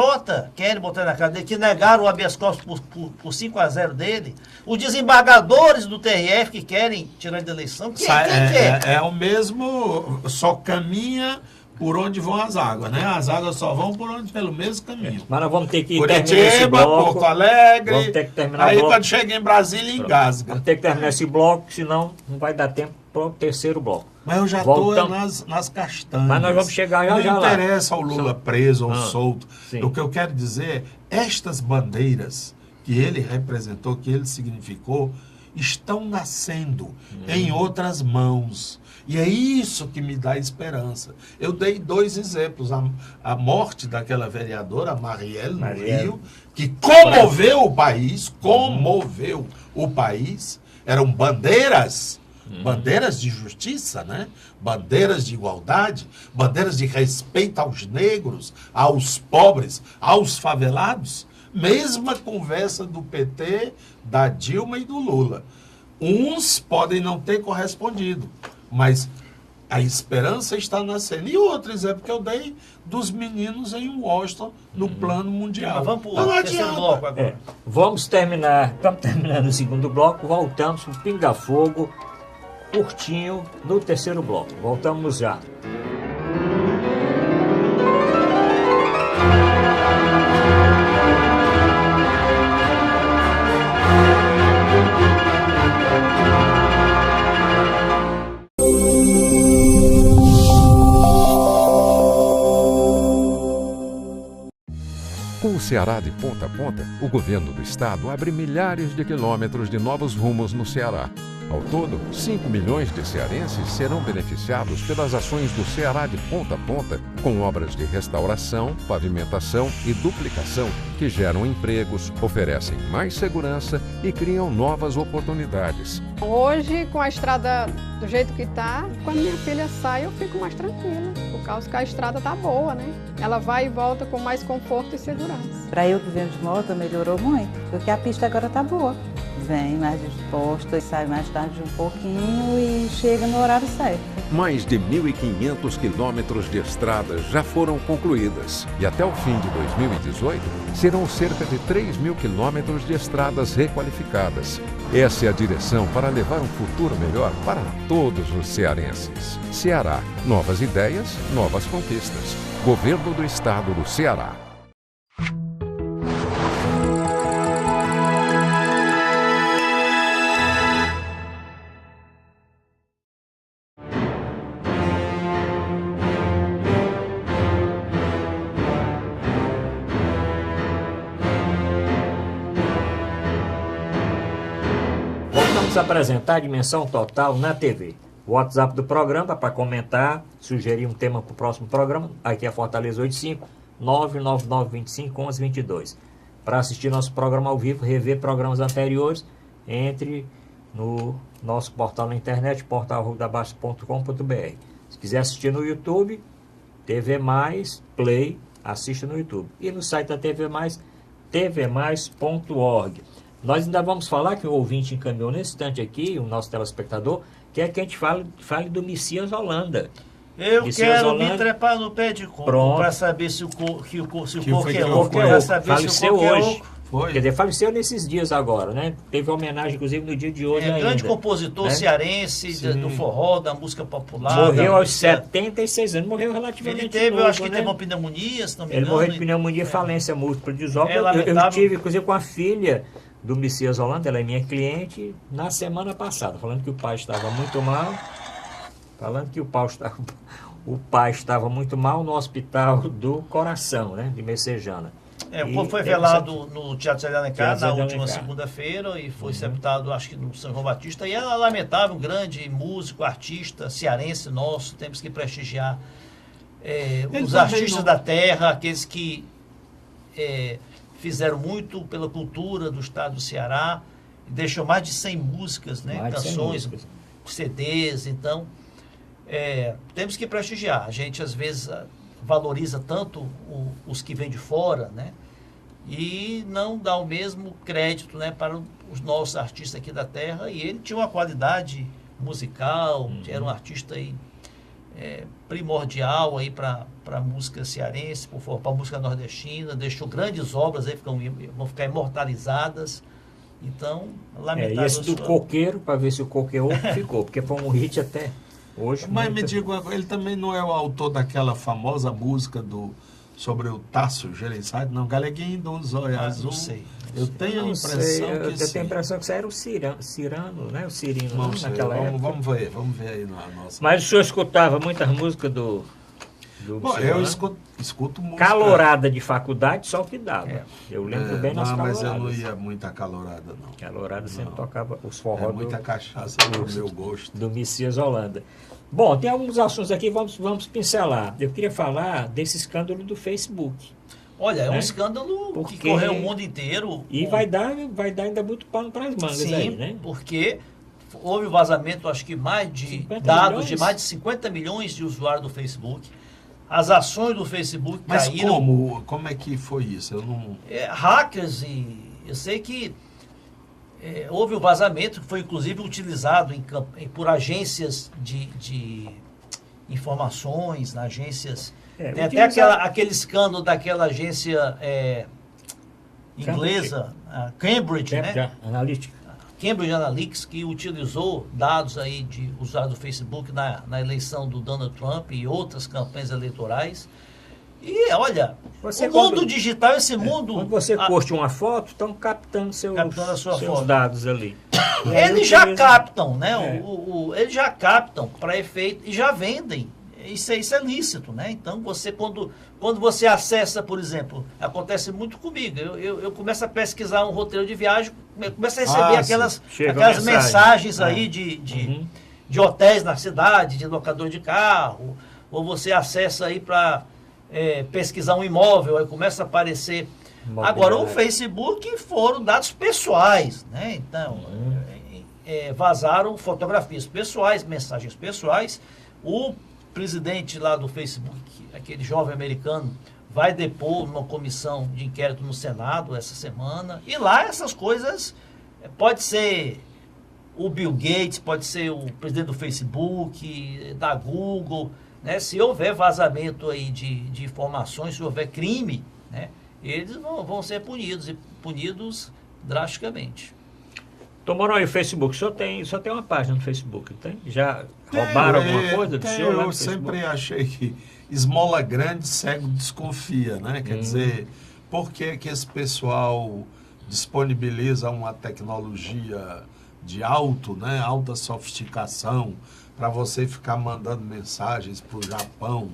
querem botar na cadeia, que negaram o habeas corpus por 5-0 dele. Os desembargadores do TRF que querem tirar ele da eleição. Quem quer? É o mesmo, só caminha por onde vão as águas, né? As águas só vão pelo mesmo caminho. Mas nós vamos ter que terminar esse Curitiba, bloco. Porto Alegre. Vamos ter que terminar aí o bloco. quando chega em Brasília, engasga. Vamos ter que terminar esse bloco, senão não vai dar tempo para o terceiro bloco. Mas eu já estou Voltamos. nas castanhas. Mas nós vamos chegar já Não lá. interessa o Lula preso ou solto. sim. O que eu quero dizer é estas bandeiras que ele representou, que ele significou, estão nascendo em outras mãos. E é isso que me dá esperança. Eu dei 2 exemplos. A morte daquela vereadora, Marielle, no Rio, que comoveu o país, Eram bandeiras, bandeiras de justiça, né? Bandeiras de igualdade, bandeiras de respeito aos negros, aos pobres, aos favelados. Mesma conversa do PT, da Dilma e do Lula. Uns podem não ter correspondido, mas a esperança está nascendo. E outro exemplo que eu dei dos meninos em Washington, no plano mundial. Mas vamos para Não o terceiro adianta. bloco agora. Estamos terminando o segundo bloco, voltamos para o Pinga Fogo, curtinho, no terceiro bloco. Voltamos já. Com o Ceará de ponta a ponta, o governo do estado abre milhares de quilômetros de novos rumos no Ceará. Ao todo, 5 milhões de cearenses serão beneficiados pelas ações do Ceará de ponta a ponta, com obras de restauração, pavimentação e duplicação que geram empregos, oferecem mais segurança e criam novas oportunidades. Hoje, com a estrada do jeito que está, quando minha filha sai, eu fico mais tranquila, por causa que a estrada está boa, né? Ela vai e volta com mais conforto e segurança. Para eu que venho de moto, melhorou muito, porque a pista agora está boa. Vem mais disposta, sai mais tarde um pouquinho e chega no horário certo. Mais de 1.500 quilômetros de estradas já foram concluídas e até o fim de 2018 serão cerca de 3.000 quilômetros de estradas requalificadas. Essa é a direção para levar um futuro melhor para todos os cearenses. Ceará, novas ideias, novas conquistas. Governo do Estado do Ceará. Vamos apresentar a Dimensão Total na TV. O WhatsApp do programa para comentar, sugerir um tema para o próximo programa, aqui é Fortaleza 85 99925 1122. Para assistir nosso programa ao vivo, rever programas anteriores, entre no nosso portal na internet, portal@rudabaixo.com.br. Se quiser assistir no YouTube, TV Mais Play, assista no YouTube. E no site da TV Mais, tvmais.org. Nós ainda vamos falar, que o ouvinte encaminhou nesse instante aqui, o nosso telespectador, que é que a gente fale do Messias Holanda. Eu Messias quero Holanda, me trepar no pé de coco Pronto. para saber se o coco é foi oco. que Para saber se faleceu o coco é hoje. oco. Foi. Quer dizer, faleceu nesses dias agora, né? Teve homenagem, inclusive, no dia de hoje É ainda. grande compositor né? cearense Sim. do forró, da música popular. Morreu da aos música- 76 anos, morreu relativamente Ele teve, novo, eu acho que né? teve uma pneumonia, se não me Ele engano. morreu de pneumonia e É. falência múltipla de esófago. É Eu lamentável. tive, inclusive, com a filha do Messias Holanda, ela é minha cliente, na semana passada, falando que o pai estava muito mal, o pai estava muito mal no hospital do coração, né, de Messejana. É, E foi teve velado no Teatro Zé de Alencar Teatro Zé na de última Alencar. segunda-feira e foi sepultado, acho que no São João Batista. E é lamentável, um grande músico, artista, cearense nosso, temos que prestigiar Ele os também artistas não- da terra, aqueles que fizeram muito pela cultura do estado do Ceará, deixou mais de 100 músicas, né, Mais de 100 canções, músicas. CDs, então temos que prestigiar. A gente às vezes valoriza tanto os que vêm de fora, né, e não dá o mesmo crédito, né, para os nossos artistas aqui da terra, e ele tinha uma qualidade musical, era um artista aí, primordial aí para a música cearense, para a música nordestina, deixou grandes obras aí, vão ficar imortalizadas. Então, lamentável. E esse do coqueiro, para ver se o coqueiro ficou, porque foi um hit até hoje. Mas me diga, ele também não é o autor daquela famosa música sobre o Tasso Gereissati, não, Galeguinho do Zóio Azul. Não sei. Eu tenho a impressão que eu tenho a impressão que isso era o Cirano, né? O Cirino, não né? sei, Naquela época. Vamos ver aí na nossa. Mas o senhor escutava muitas músicas do Bom, Cirano? eu escuto música. Calorada de faculdade, só o que dava. Eu lembro bem nas não, caloradas. mas eu não ia muito a calorada, não. Calorada sempre Não. tocava os forró Muita cachaça pro meu gosto. do Messias Holanda. Bom, tem alguns assuntos aqui, vamos pincelar. Eu queria falar desse escândalo do Facebook. Olha, é um Né? escândalo Porque- que correu o mundo inteiro. E vai dar ainda muito pano para as mangas Sim, aí, né? porque houve o vazamento, acho que mais de 50 dados milhões? de mais de 50 milhões de usuários do Facebook. As ações do Facebook Mas caíram. como é que foi isso? Eu não. Hackers, e eu sei que houve o vazamento, que foi inclusive utilizado por agências de informações, agências. Tem até aquele escândalo daquela agência inglesa, a Cambridge, né? Analítica. Cambridge Analytics, que utilizou dados aí de usuários do Facebook na eleição do Donald Trump e outras campanhas eleitorais. E olha, o mundo digital, esse mundo... Quando você curte uma foto, estão captando seus foto. dados ali. Eles já captam, né? Eles já captam para efeito e já vendem. Isso é lícito, né? Então, quando você acessa, por exemplo, acontece muito comigo, eu começo a pesquisar um roteiro de viagem, eu começo a receber aquelas mensagens aí de hotéis na cidade, de locador de carro, ou você acessa aí para pesquisar um imóvel, aí começa a aparecer. Agora, o Facebook foram dados pessoais, né? Então, vazaram fotografias pessoais, mensagens pessoais. O presidente lá do Facebook, aquele jovem americano, vai depor numa comissão de inquérito no Senado essa semana. E lá essas coisas, pode ser o Bill Gates, pode ser o presidente do Facebook, da Google, né? Se houver vazamento aí de informações, se houver crime, né? Eles vão ser punidos, e punidos drasticamente. Tomaram aí o Facebook, só tem uma página no Facebook, tem? Já roubaram alguma coisa do senhor? Eu sempre achei que esmola grande, cego desconfia, né? Quer dizer, por que esse pessoal disponibiliza uma tecnologia de alta sofisticação para você ficar mandando mensagens para o Japão,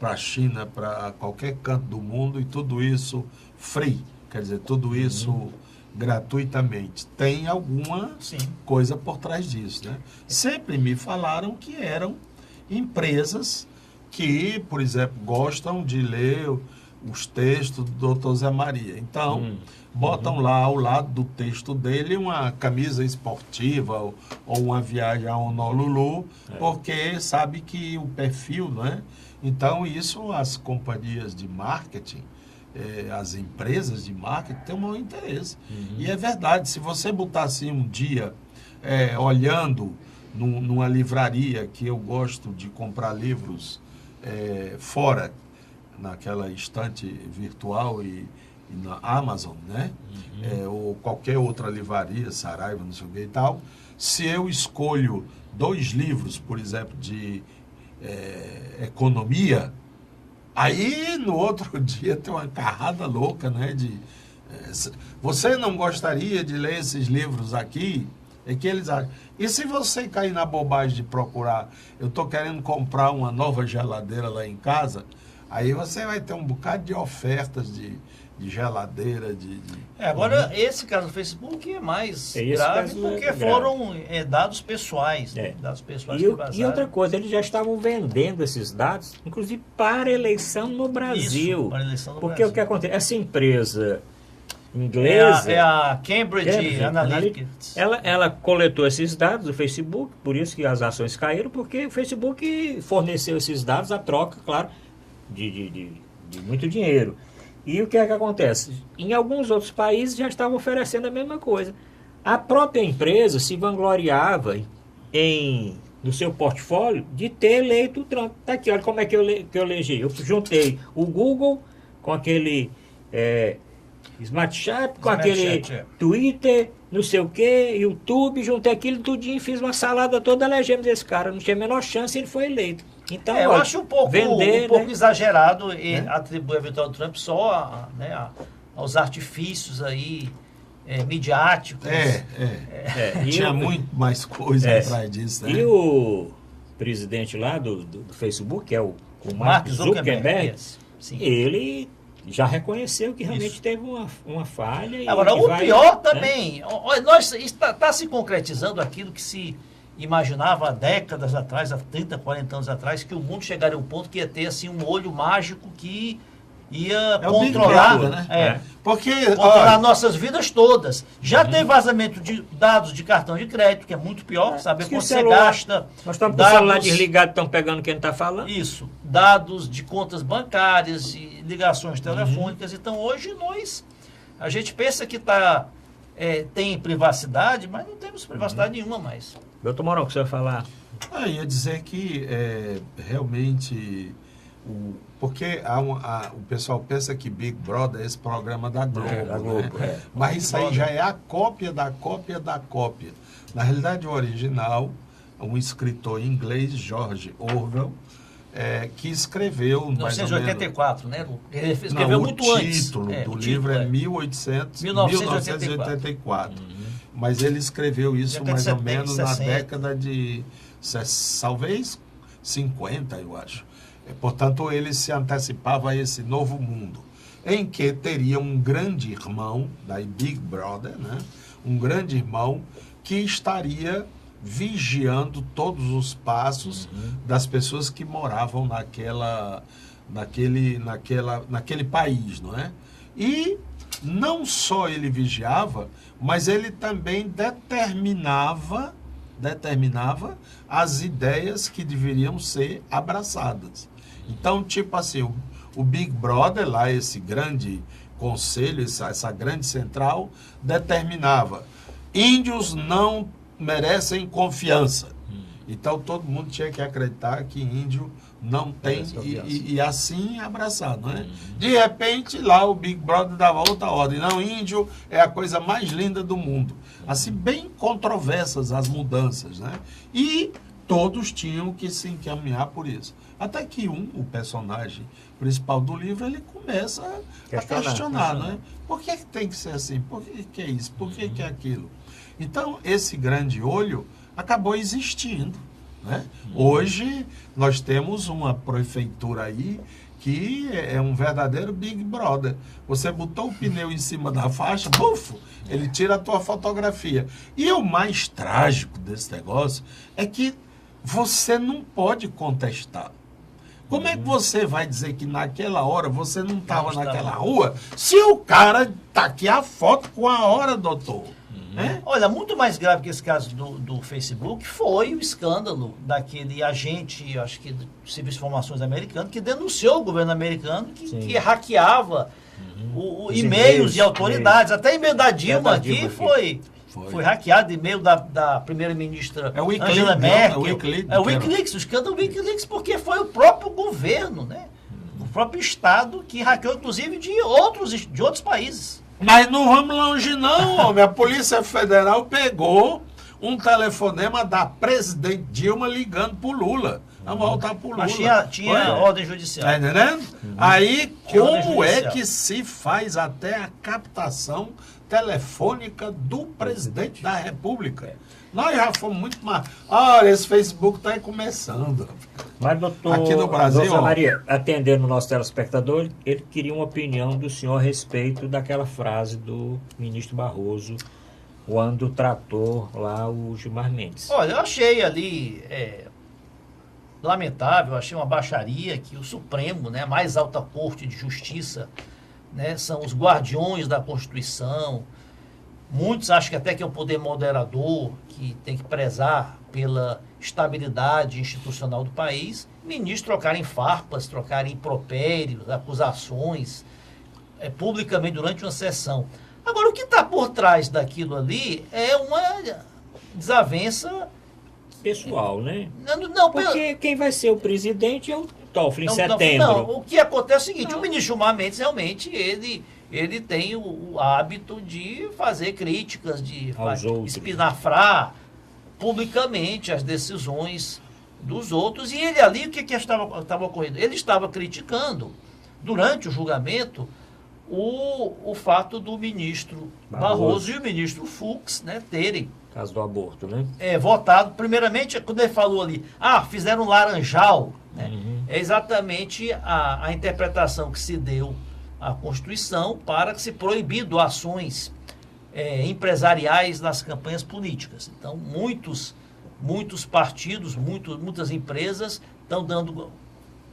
para a China, para qualquer canto do mundo, e tudo isso free, quer dizer, tudo isso gratuitamente? Tem alguma coisa por trás disso, né? Sempre me falaram que eram empresas que, por exemplo, gostam de ler os textos do Dr. Zé Maria. Então, botam lá ao lado do texto dele uma camisa esportiva ou uma viagem a Honolulu, porque sabe que o perfil, né? Então, isso as companhias de marketing, as empresas de marketing têm um maior interesse. E é verdade, se você botar assim um dia, olhando numa livraria, que eu gosto de comprar livros fora, naquela estante virtual e na Amazon, né? Ou qualquer outra livraria, Saraiva, não sei o que e tal, se eu escolho 2 livros, por exemplo, de economia, aí no outro dia tem uma carrada louca, né? Você não gostaria de ler esses livros aqui? É que eles acham. E se você cair na bobagem de procurar, eu estou querendo comprar uma nova geladeira lá em casa, aí você vai ter um bocado de ofertas de geladeira, Agora, esse caso do Facebook é mais grave, porque foram dados pessoais. Dados pessoais que vazaram. E outra coisa, eles já estavam vendendo esses dados, inclusive para a eleição no Brasil. Isso, para a eleição no porque Brasil. o que acontece? Essa empresa inglesa... É a Cambridge Analytics. Ela coletou esses dados do Facebook, por isso que as ações caíram, porque o Facebook forneceu esses dados a troca, claro, de muito dinheiro. E o que é que acontece? Em alguns outros países já estavam oferecendo a mesma coisa. A própria empresa se vangloriava no seu portfólio de ter eleito o Trump. Tá aqui, olha como é que eu elegi. Eu juntei o Google com aquele Smart Chat, com aquele Twitter, não sei o que, YouTube, juntei aquilo tudinho, fiz uma salada toda, elegemos esse cara. Não tinha a menor chance, ele foi eleito. Então, eu acho um pouco né? exagerado atribuir a vitória do Trump só aos artifícios aí midiáticos. Tinha muito mais coisa atrás disso. Né? E o presidente lá do Facebook, que é o Mark Zuckerberg, ele já reconheceu que realmente teve uma falha. Agora, o pior também, está se concretizando aquilo que se imaginava há décadas atrás, há 30, 40 anos atrás, que o mundo chegaria a um ponto que ia ter assim, um olho mágico que ia controlar, controlar nossas vidas todas. Já tem vazamento de dados de cartão de crédito, que é muito pior, saber quanto você gasta. Nós estamos com o celular desligado, estão pegando quem está falando. Isso, dados de contas bancárias e ligações telefônicas. Então, hoje a gente pensa que tem privacidade, mas não temos privacidade nenhuma mais. Doutor Mourão, o que você vai falar? Eu ia dizer que realmente... Porque o pessoal pensa que Big Brother é esse programa da Globo, né? Mas isso aí já é a cópia da cópia da cópia. Na realidade, o original, um escritor inglês, George Orwell, que escreveu... 1984, né? Ele escreveu muito antes. O título do livro é 1984. Mas ele escreveu isso mais ou menos na década de... talvez 50, eu acho. Portanto, ele se antecipava a esse novo mundo, em que teria um grande irmão, daí Big Brother, né? Um grande irmão que estaria vigiando todos os passos das pessoas que moravam naquele país, não é? E não só ele vigiava, mas ele também determinava as ideias que deveriam ser abraçadas. Então, tipo assim, o Big Brother, lá esse grande conselho, essa grande central, determinava: índios não merecem confiança. Então, todo mundo tinha que acreditar que índio não tem, e assim abraçar, não é? De repente, lá o Big Brother dava outra ordem: não, índio é a coisa mais linda do mundo. Assim, bem controversas as mudanças, né? E todos tinham que se encaminhar por isso. Até que o personagem principal do livro, ele começa a questionar, né? Por que tem que ser assim? Por que é isso? Por que é aquilo? Então, esse grande olho acabou existindo, né? Hoje, nós temos uma prefeitura aí que é um verdadeiro Big Brother. Você botou o pneu em cima da faixa, bufo, ele tira a tua fotografia. E o mais trágico desse negócio é que você não pode contestar. Como é que você vai dizer que naquela hora você não estava naquela rua, se o cara está aqui a foto com a hora, doutor? Olha, muito mais grave que esse caso do Facebook foi o escândalo daquele agente, acho que do Serviço de Informações americano, que denunciou o governo americano que hackeava e-mails de autoridades. Até e-mail da Dilma aqui foi hackeado, e-mail da primeira-ministra Angela Merkel. É o Wikileaks, o escândalo do Wikileaks, porque foi o próprio governo, né? O próprio Estado que hackeou, inclusive, de outros países. Mas não vamos longe não, homem. A Polícia Federal pegou um telefonema da presidente Dilma ligando pro Lula. Vamos voltar pro Lula. Mas tinha ordem judicial. Tá entendendo? Aí, como é que se faz até a captação telefônica do presidente da República? Nós já fomos muito mais... Olha, esse Facebook está aí começando. Mas, doutor, aqui no Brasil, doutor Maria, atendendo o nosso telespectador, ele queria uma opinião do senhor a respeito daquela frase do ministro Barroso quando tratou lá o Gilmar Mendes. Olha, eu achei ali lamentável, achei uma baixaria que o Supremo, né, a mais alta corte de justiça, né, são os guardiões da Constituição. Muitos acham que até que é um poder moderador, que tem que prezar pela estabilidade institucional do país. Ministros trocarem farpas, trocarem impropérios, acusações, publicamente durante uma sessão. Agora, o que está por trás daquilo ali é uma desavença Pessoal, né? Não, Porque quem vai ser o presidente é o Toffoli em não, setembro. Não, o que acontece é o seguinte, o ministro Gilmar Mendes realmente, ele tem o hábito de fazer críticas, de espinafrar publicamente as decisões dos outros. E ele ali, o que estava ocorrendo? Ele estava criticando, durante o julgamento, o fato do ministro Barroso e o ministro Fux, né, terem Caso do aborto, né? Votado, primeiramente, quando ele falou ali, fizeram um laranjal, né? É exatamente a interpretação que se deu à Constituição para que se proibir doações empresariais nas campanhas políticas. Então, muitos partidos, muitas empresas estão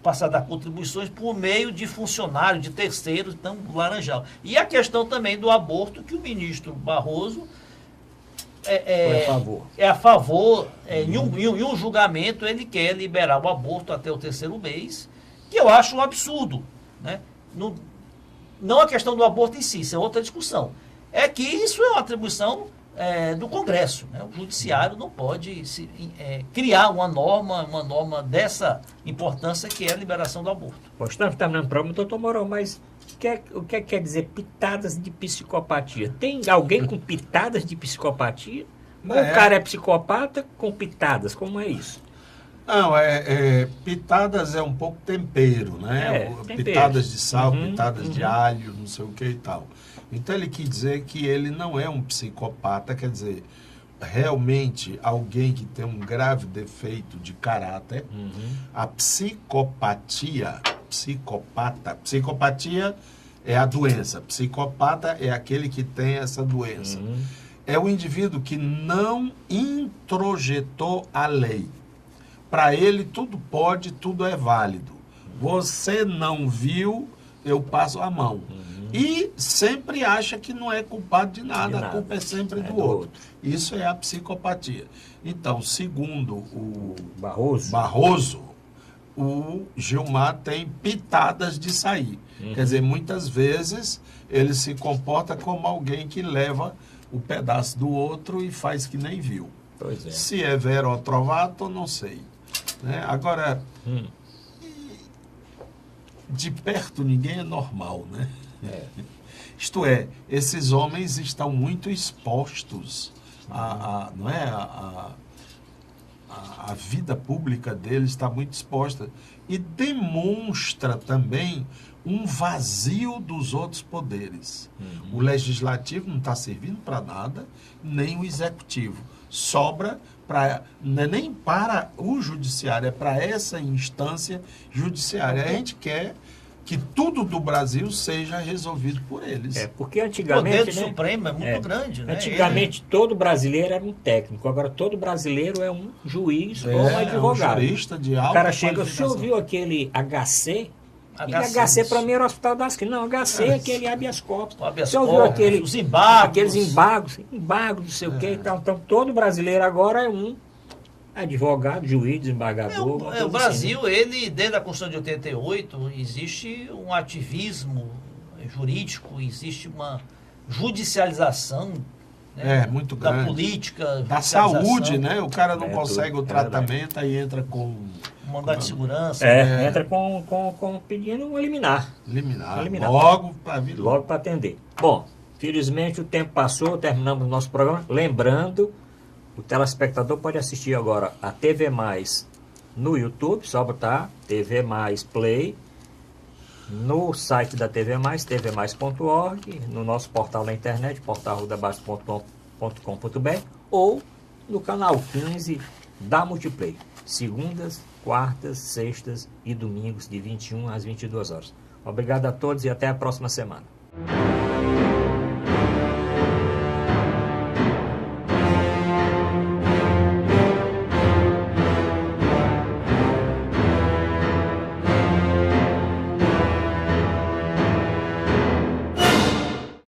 passar a dar contribuições por meio de funcionários, de terceiros, então, laranjal. E a questão também do aborto, que o ministro Barroso é a favor, em um julgamento ele quer liberar o aborto até o 3º mês, que eu acho um absurdo, né? Não a questão do aborto em si, isso é outra discussão. É que isso é uma atribuição do Congresso, né? O Judiciário não pode criar uma norma dessa importância que é a liberação do aborto. Estamos terminando o programa, doutor Mourão, mas o que quer dizer pitadas de psicopatia? Tem alguém com pitadas de psicopatia? Ou o cara é psicopata com pitadas? Como é isso? Não, pitadas é um pouco tempero, né? Pitadas de sal, pitadas de alho, não sei o que e tal. Então ele quis dizer que ele não é um psicopata, quer dizer, realmente alguém que tem um grave defeito de caráter. A psicopatia é a doença, psicopata é aquele que tem essa doença. É o indivíduo que não introjetou a lei. Para ele tudo pode, tudo é válido. Você não viu, eu passo a mão. E sempre acha que não é culpado de nada, a culpa é sempre do outro. Isso é a psicopatia. Então, segundo o Barroso, o Gilmar tem pitadas de sair. Quer dizer, muitas vezes ele se comporta como alguém que leva o pedaço do outro e faz que nem viu. Pois é. Se é vero ou trovato, não sei. Né? Agora, de perto ninguém é normal, né? Isto é, esses homens estão muito expostos a vida pública deles está muito exposta e demonstra também um vazio dos outros poderes. O legislativo não está servindo para nada, nem o executivo. Sobra nem para o judiciário, é para essa instância judiciária. A gente quer que tudo do Brasil seja resolvido por eles. Porque antigamente... O poder Supremo é muito grande, né? Antigamente todo brasileiro era um técnico, agora todo brasileiro é um juiz ou um advogado. Um jurista de alta o cara chega, o senhor viu aquele HC? HC para mim era o Hospital das Clínicas. Não, HC é aquele habeas corpus. O senhor viu aqueles embargos, não sei o que e tal. Então todo brasileiro agora é um advogado, juiz, desembargador. O Brasil, ele, desde a Constituição de 88, existe um ativismo jurídico, existe uma judicialização, né, muito grande da política, da saúde, né? O cara não consegue o tratamento, aí entra com mandado de segurança. Entra com pedindo eliminar. Logo para atender. Bom, felizmente o tempo passou, terminamos o nosso programa. Lembrando, o telespectador pode assistir agora a TV Mais no YouTube, só botar TV Mais Play, no site da TV Mais, tvmais.org, no nosso portal na internet, portalrudabaixo.com.br, ou no canal 15 da Multiplay, segundas, quartas, sextas e domingos de 21 às 22 horas. Obrigado a todos e até a próxima semana.